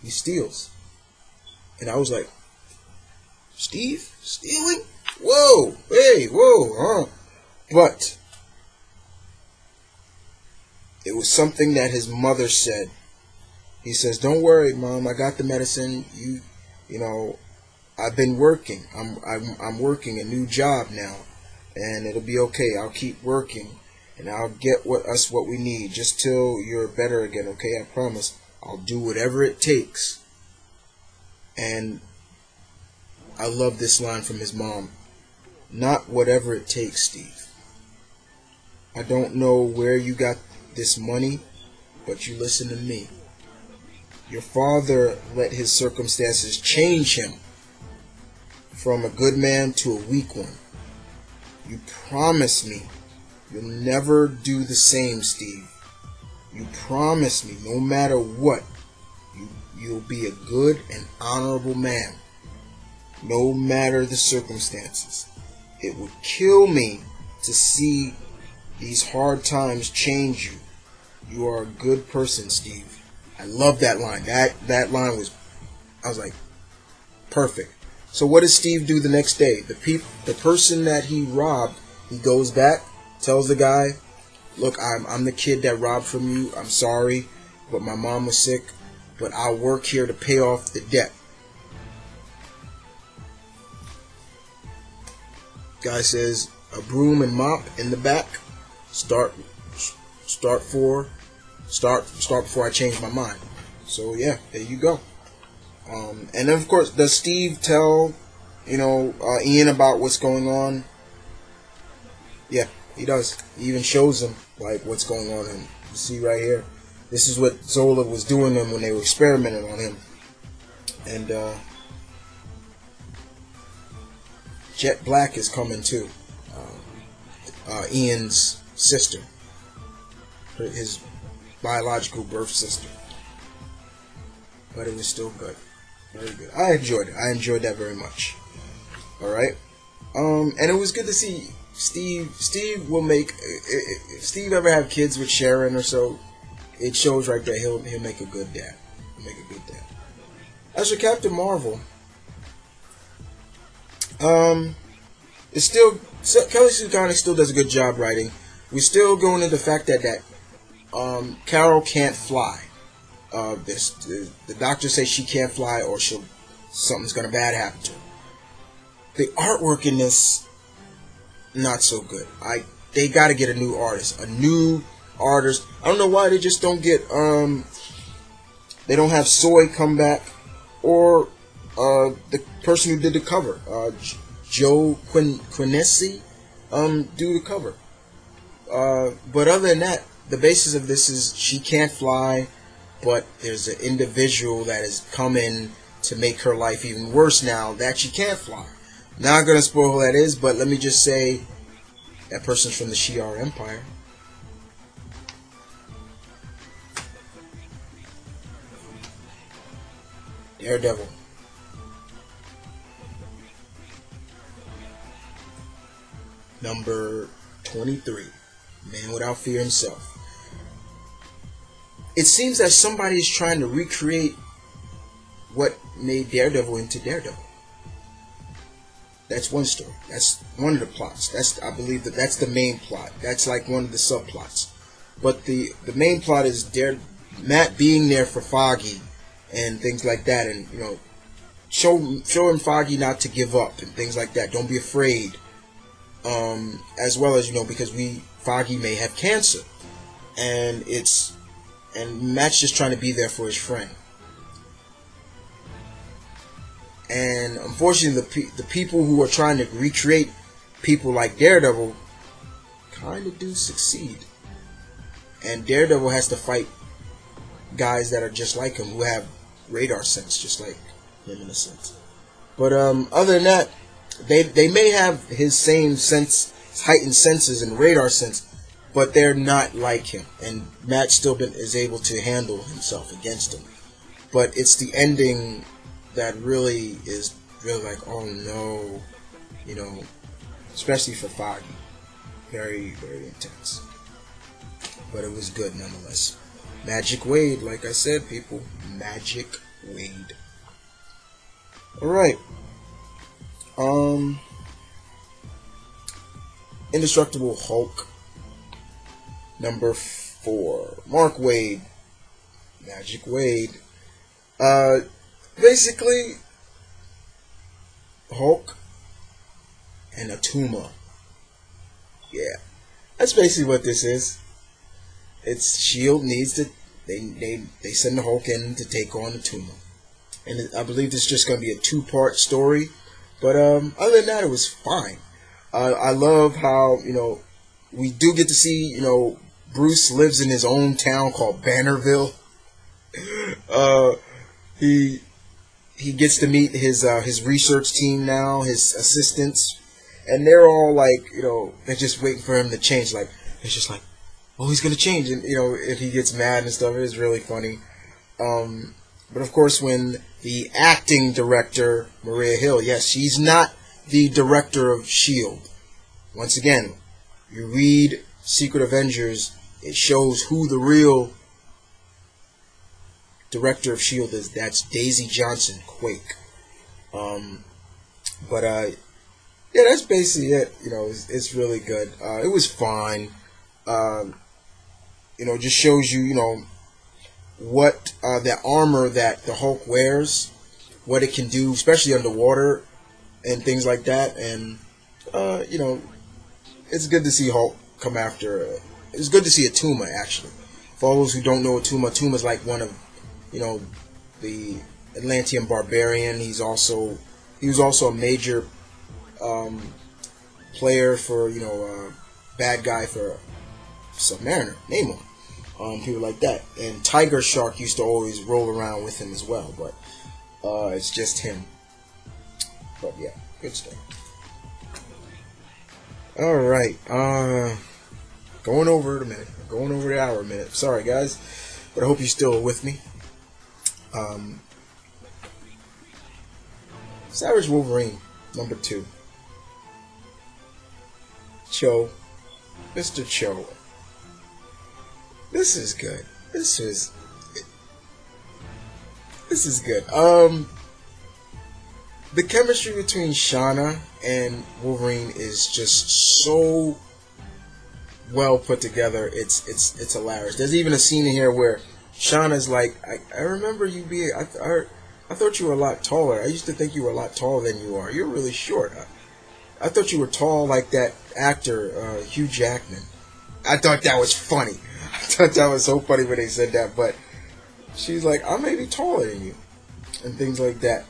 He steals. And I was like, Steve stealing? Whoa, hey, whoa, huh? But it was something that his mother said. He says, don't worry, Mom, I got the medicine. I've been working. I'm working a new job now, and it'll be okay. I'll keep working, and I'll get us what we need just till you're better again, okay? I promise. I'll do whatever it takes. And I love this line from his mom. Not whatever it takes, Steve. I don't know where you got this money, but you listen to me. Your father let his circumstances change him from a good man to a weak one. You promise me you'll never do the same, Steve. You promise me no matter what, you'll be a good and honorable man, no matter the circumstances. It would kill me to see these hard times change you. You are a good person, Steve. I love that line. That line was, I was like, perfect. So what does Steve do the next day? The person that he robbed, he goes back, tells the guy, look, I'm the kid that robbed from you. I'm sorry, but my mom was sick, but I'll work here to pay off the debt. Guy says, a broom and mop in the back. Start before I change my mind. So yeah, there you go. And then of course, does Steve tell Ian about what's going on? Yeah, he does. He even shows him like what's going on, and you see right here, This is what Zola was doing when they were experimenting on him. And Jet Black is coming too. Ian's sister, his biological birth sister. But it was still good, very good. I enjoyed it. I enjoyed that very much. All right, and it was good to see Steve. Steve will make. If Steve ever have kids with Sharon or so, it shows right there he'll make a good dad. He'll make a good dad. As for Captain Marvel, it's still Kelly Sue Connick still does a good job writing. We're still going into the fact that Carol can't fly. The doctor says she can't fly, or something's gonna bad happen to her. The artwork in this, not so good. They got to get a new artist. I don't know why they just don't get they don't have Soy come back, or the person who did the cover, Joe Quinesi, do the cover. But other than that, the basis of this is she can't fly, but there's an individual that has come in to make her life even worse now that she can't fly. Not gonna spoil who that is, but let me just say that person's from the Shi'ar Empire. Daredevil. Number 23. Man Without Fear himself. It seems that somebody is trying to recreate what made Daredevil into Daredevil. That's one story. That's one of the plots. I believe that's the main plot. That's like one of the subplots. But the main plot is Matt being there for Foggy and things like that, and showing Foggy not to give up and things like that. Don't be afraid. As well as because Foggy may have cancer, and Matt's just trying to be there for his friend. And unfortunately, the people who are trying to recreate people like Daredevil kind of do succeed. And Daredevil has to fight guys that are just like him, who have radar sense, just like him in a sense. But other than that, they may have his same heightened senses and radar sense, but they're not like him. And Matt still is able to handle himself against him. But it's the ending that really is like, oh no, especially for Foggy. Very, very intense. But it was good nonetheless. Magic Wade, like I said, people. Magic Wade. Alright. Indestructible Hulk. Number 4. Mark Waid. Magic Wade. Basically, Hulk and Atuma. Yeah. That's basically what this is. It's S.H.I.E.L.D. needs to... They send the Hulk in to take on Atuma. And I believe this is just going to be a 2-part story. But other than that, it was fine. I love how, we do get to see, Bruce lives in his own town called Bannerville. He gets to meet his research team now, his assistants, and they're all like, they're just waiting for him to change. Like, it's just like, oh, he's gonna change, and if he gets mad and stuff, it is really funny. But of course, when the acting director, Maria Hill, yes, she's not the director of S.H.I.E.L.D. Once again, you read Secret Avengers, it shows who the real director of S.H.I.E.L.D. is. That's Daisy Johnson, Quake. Yeah, that's basically it. It's really good. It was fine. Just shows you, what the armor that the Hulk wears, what it can do, especially underwater and things like that. And it's good to see Hulk come after. It's good to see Atuma, actually. For all those who don't know Atuma's like one of the Atlantean barbarian. He was also a major player for bad guy for Submariner, Namor. people like that. And Tiger Shark used to always roll around with him as well, but it's just him. But yeah, good stuff. Alright, going over it a minute. Going over the hour a minute. Sorry guys, but I hope you're still with me. Savage Wolverine, number 2. Cho. Mr. Cho. This is good. This is good. The chemistry between Shauna and Wolverine is just so well put together. It's hilarious. There's even a scene in here where Shauna's like, I remember you being, I thought you were a lot taller. I used to think you were a lot taller than you are. You're really short. I thought you were tall like that actor, Hugh Jackman. I thought that was funny. I thought that was so funny when they said that. But she's like, I may be taller than you. And things like that.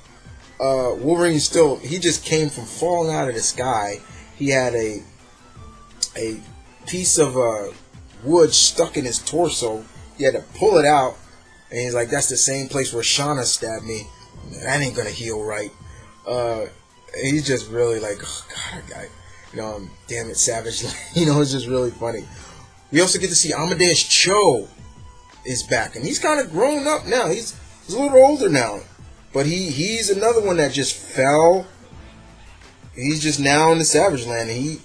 Wolverine still, he just came from falling out of the sky. He had a piece of wood stuck in his torso. He had to pull it out. And he's like, that's the same place where Shauna stabbed me. That ain't gonna heal right. And he's just really like, oh God, damn it, Savage. It's just really funny. We also get to see Amadeus Cho is back, and he's kind of grown up now. He's a little older now, but he's another one that just fell. He's just now in the Savage Land. And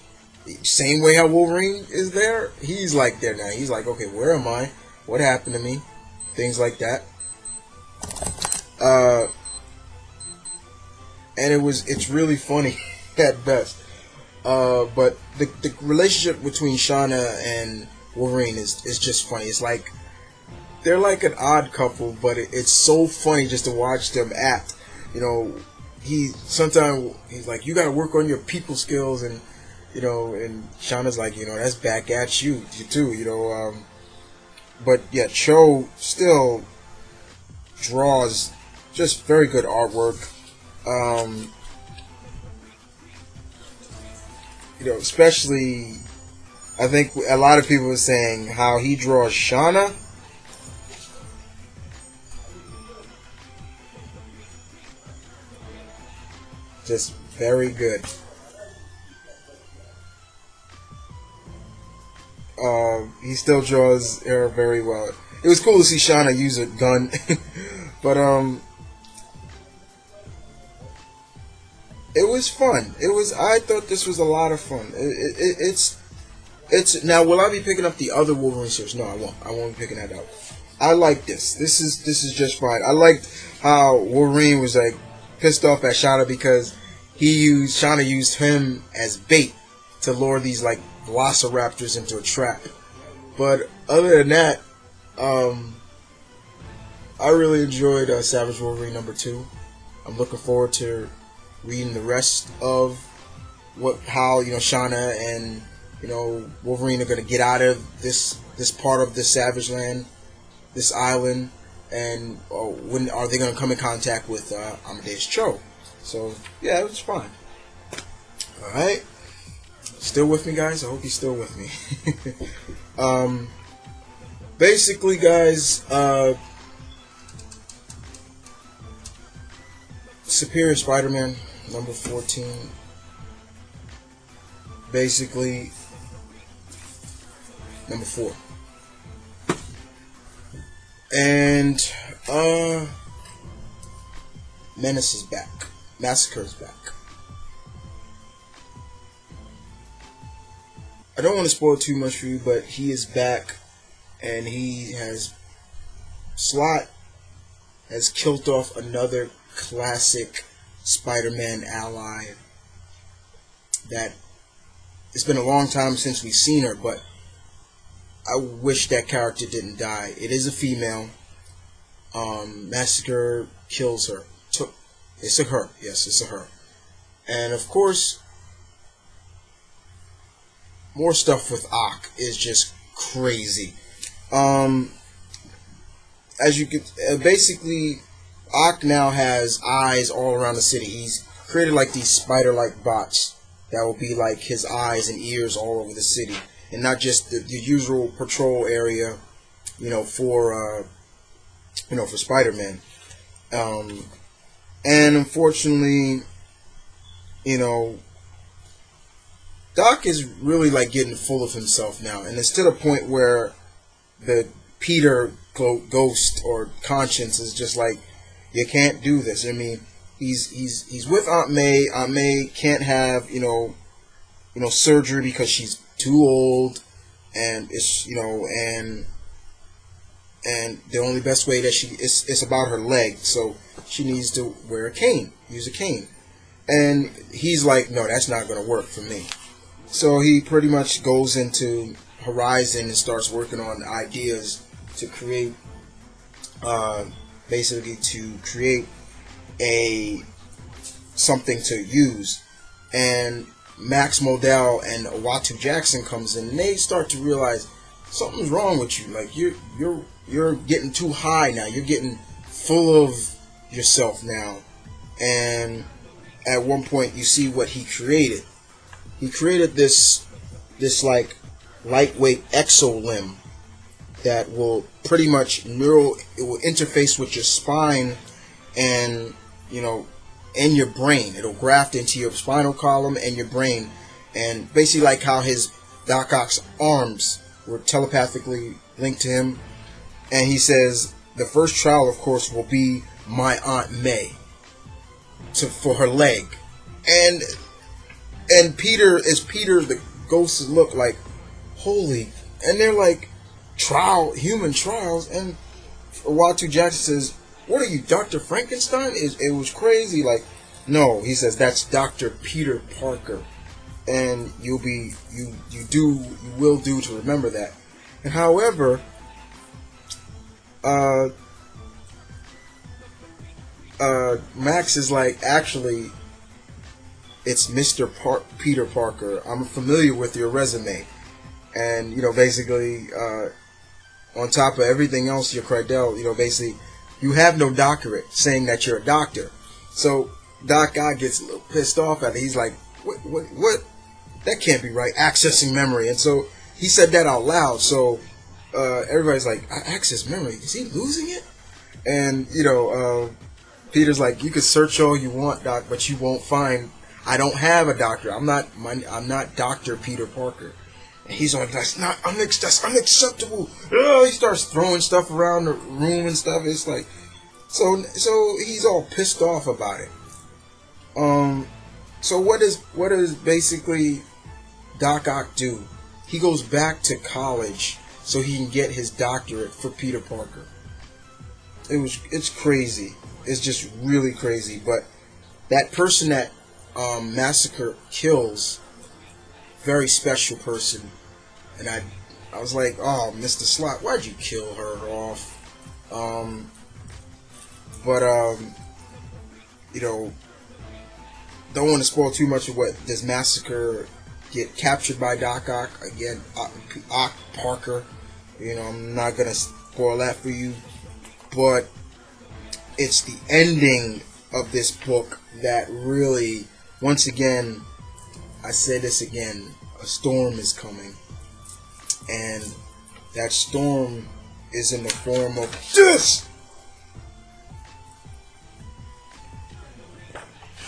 same way how Wolverine is there, he's like there now. He's like, okay, where am I? What happened to me? Things like that. And it's really funny at best. But the relationship between Shauna and Wolverine is just funny. It's like they're like an odd couple, but it's so funny just to watch them act. Sometimes he's like, you got to work on your people skills, and and Shauna's like, that's back at you too. But yeah, Cho still draws just very good artwork. Especially, I think a lot of people are saying how he draws Shauna. Just very good. He still draws her very well. It was cool to see Shauna use a gun, but it was fun. I thought this was a lot of fun. It's now. Will I be picking up the other Wolverine series? No, I won't. I won't be picking that up. I like this. This is just fine. I liked how Wolverine was like pissed off at Shauna because Shauna used him as bait to lure these like velociraptors into a trap. But other than that, I really enjoyed Savage Wolverine number 2. I'm looking forward to reading the rest of how Shauna and Wolverine are gonna get out of this part of the Savage Land, this island, and when are they gonna come in contact with Amadeus Cho? So yeah, it was fun. All right, still with me, guys? I hope you're still with me. Basically, guys, Superior Spider-Man number 14. Basically, number 4. And Menace is back. Massacre is back. I don't want to spoil too much for you, but he is back, and Slott has killed off another classic Spider-Man ally that it's been a long time since we've seen her, but I wish that character didn't die. It is a female. Massacre kills her. It's a her. Yes, it's a her. And of course, more stuff with Ock is just crazy. As you could, basically, Ock now has eyes all around the city. He's created like these spider-like bots that will be like his eyes and ears all over the city, and not just the usual patrol area for Spider-Man. And unfortunately, Doc is really like getting full of himself now, and it's to the point where the Peter ghost or conscience is just like, you can't do this. I mean, he's with Aunt May. Aunt May can't have surgery because she's too old, and it's and the only best way that it's about her leg, so she needs to wear a cane, use a cane. And he's like, no, that's not going to work for me. So he pretty much goes into Horizon and starts working on ideas to create, something to use. And Max Modell and Uatu Jackson comes in, and they start to realize something's wrong with you. Like you're getting too high now. You're getting full of yourself now. And at one point, you see what he created. He created this like lightweight exolimb that will pretty much it will interface with your spine and in your brain. It'll graft into your spinal column and your brain, and basically like how his Doc Ock's arms were telepathically linked to him. And he says the first trial, of course, will be my Aunt May for her leg. And Peter the ghosts look like holy, and they're like human trials. And Uatu Jackson says, what are you, Dr. Frankenstein? It was crazy. Like, no, he says, that's Dr. Peter Parker, and you will do to remember that. And however, Max is like, actually, it's Mr. Peter Parker. I'm familiar with your resume, and basically, on top of everything else, your credential, basically, you have no doctorate saying that you're a doctor. So Doc Ock gets a little pissed off at it. He's like, what? That can't be right. Accessing memory. And so he said that out loud. So everybody's like, access memory? Is he losing it? And Peter's like, you can search all you want, Doc, but you won't find. I don't have a doctor. I'm not Dr. Peter Parker. And he's like, that's unacceptable. He starts throwing stuff around the room and stuff. It's like, so he's all pissed off about it. So what does basically Doc Ock do? He goes back to college so he can get his doctorate for Peter Parker. It's crazy. It's just really crazy. But that person that Massacre kills, very special person, and I was like, oh, Mr. Slot, why'd you kill her off? Don't want to spoil too much of what does Massacre get captured by Doc Ock again. Ock Parker, I'm not gonna spoil that for you, but it's the ending of this book that really, once again, I say this again, a storm is coming, and that storm is in the form of this.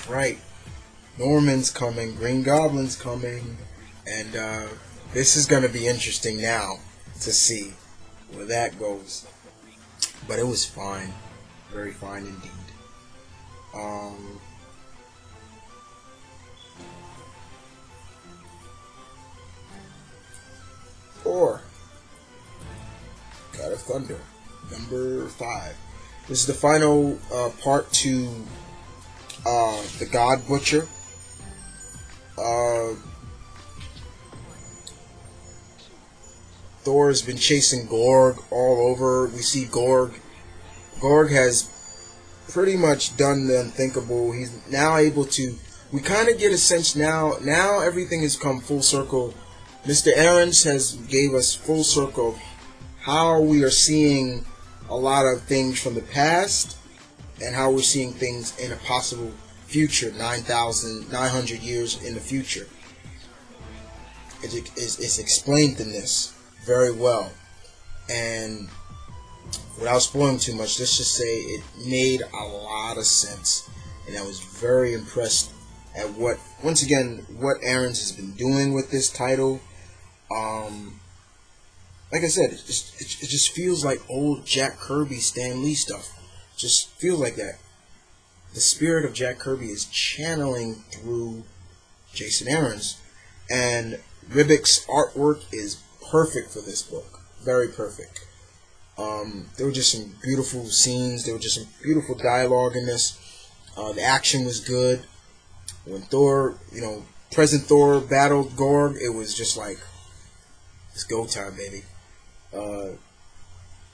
Right. Norman's coming, Green Goblin's coming, and this is going to be interesting now to see where that goes. But it was fine. Very fine indeed. Thor God of Thunder, number 5. This is the final part to the God Butcher. Thor has been chasing Gorg all over. We see Gorg has pretty much done the unthinkable. He's now able to, we kind of get a sense now everything has come full circle. Mr. Aarons has gave us full circle of how we are seeing a lot of things from the past and how we're seeing things in a possible future, 900 years in the future. It's explained in this very well. And without spoiling too much, let's just say it made a lot of sense, and I was very impressed at what Aarons has been doing with this title. Like I said, it just feels like old Jack Kirby, Stan Lee stuff. Just feels like that. The spirit of Jack Kirby is channeling through Jason Aarons, and Ribick's artwork is perfect for this book. Very perfect. There were just some beautiful scenes. There were just some beautiful dialogue in this. The action was good. When Thor, present Thor battled Gorg, it was just like, it's go time, baby.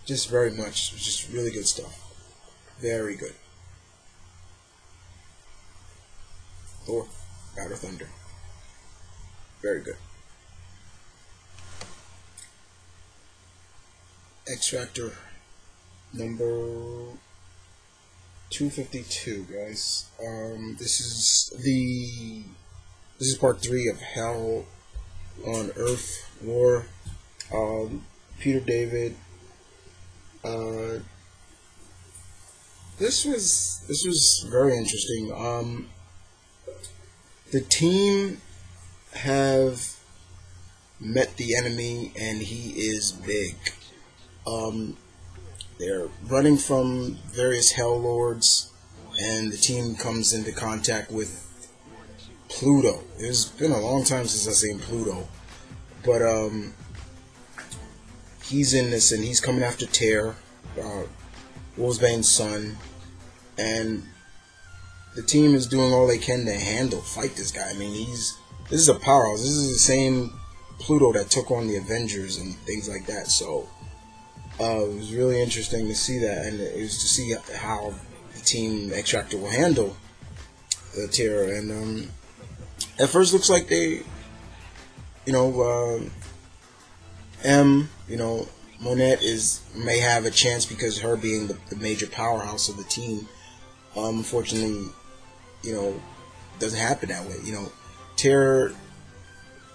Just very much. It was just really good stuff. Very good. Thor God of Thunder. Very good. X Factor number 252, guys. This is part 3 of Hell on Earth War. Peter David. This was very interesting. The team have met the enemy, and he is big. They're running from various Hell Lords, and the team comes into contact with Pluto. It's been a long time since I've seen Pluto, but he's in this, and he's coming after Tear, Wolfsbane's son, and the team is doing all they can to fight this guy. I mean, this is a powerhouse. This is the same Pluto that took on the Avengers and things like that. So it was really interesting to see that, and it was to see how the team Extractor will handle the Terror. And at first, looks like they, Monette may have a chance because her being the major powerhouse of the team. Unfortunately, doesn't happen that way. Terror,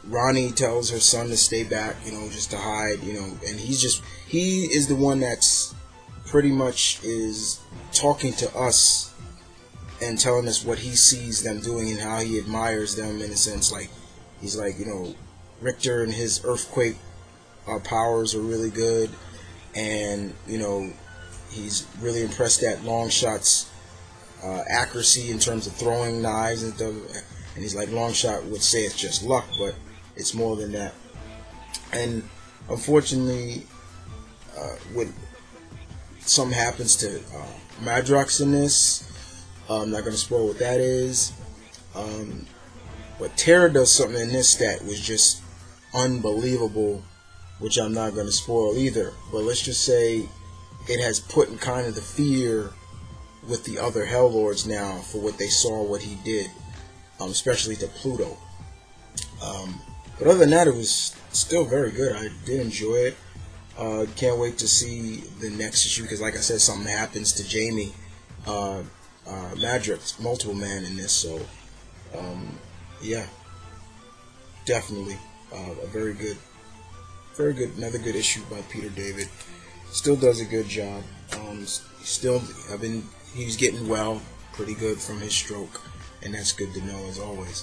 Ronnie tells her son to stay back, just to hide, and he is the one that's pretty much is talking to us and telling us what he sees them doing and how he admires them, in a sense. Like, he's like, Richter and his earthquake powers are really good, and he's really impressed at Longshot's accuracy in terms of throwing knives and stuff. And he's like, Longshot would say it's just luck, but it's more than that. And unfortunately, when something happens to Madrox in this, I'm not going to spoil what that is. But Terra does something in this that was just unbelievable, which I'm not going to spoil either. But let's just say it has put in kind of the fear with the other Hell Lords now for what they saw, what he did, especially to Pluto. But other than that, it was still very good. I did enjoy it. Can't wait to see the next issue, because like I said, something happens to Jamie Madrox, multiple man in this. So yeah, definitely a very good, another good issue by Peter David. Still does a good job. He's getting well, pretty good from his stroke, and that's good to know as always.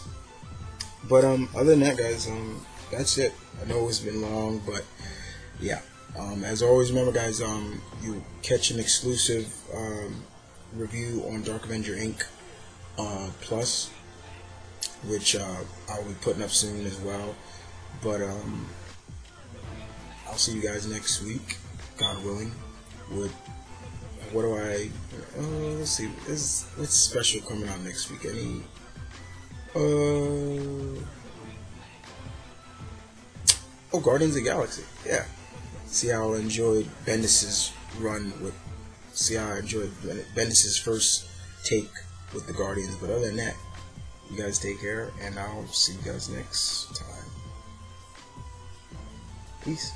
But other than that, guys, that's it. I know it's been long, but yeah. As always, remember, guys, you catch an exclusive review on Dark Avenger Inc. Plus, which I'll be putting up soon as well. But I'll see you guys next week, God willing. What do I? Let's see. What's special coming out next week? Guardians of the Galaxy. Yeah. See how I enjoyed Bendis's run with. See how I enjoyed Bendis's first take with the Guardians. But other than that, you guys take care, and I'll see you guys next time. Peace.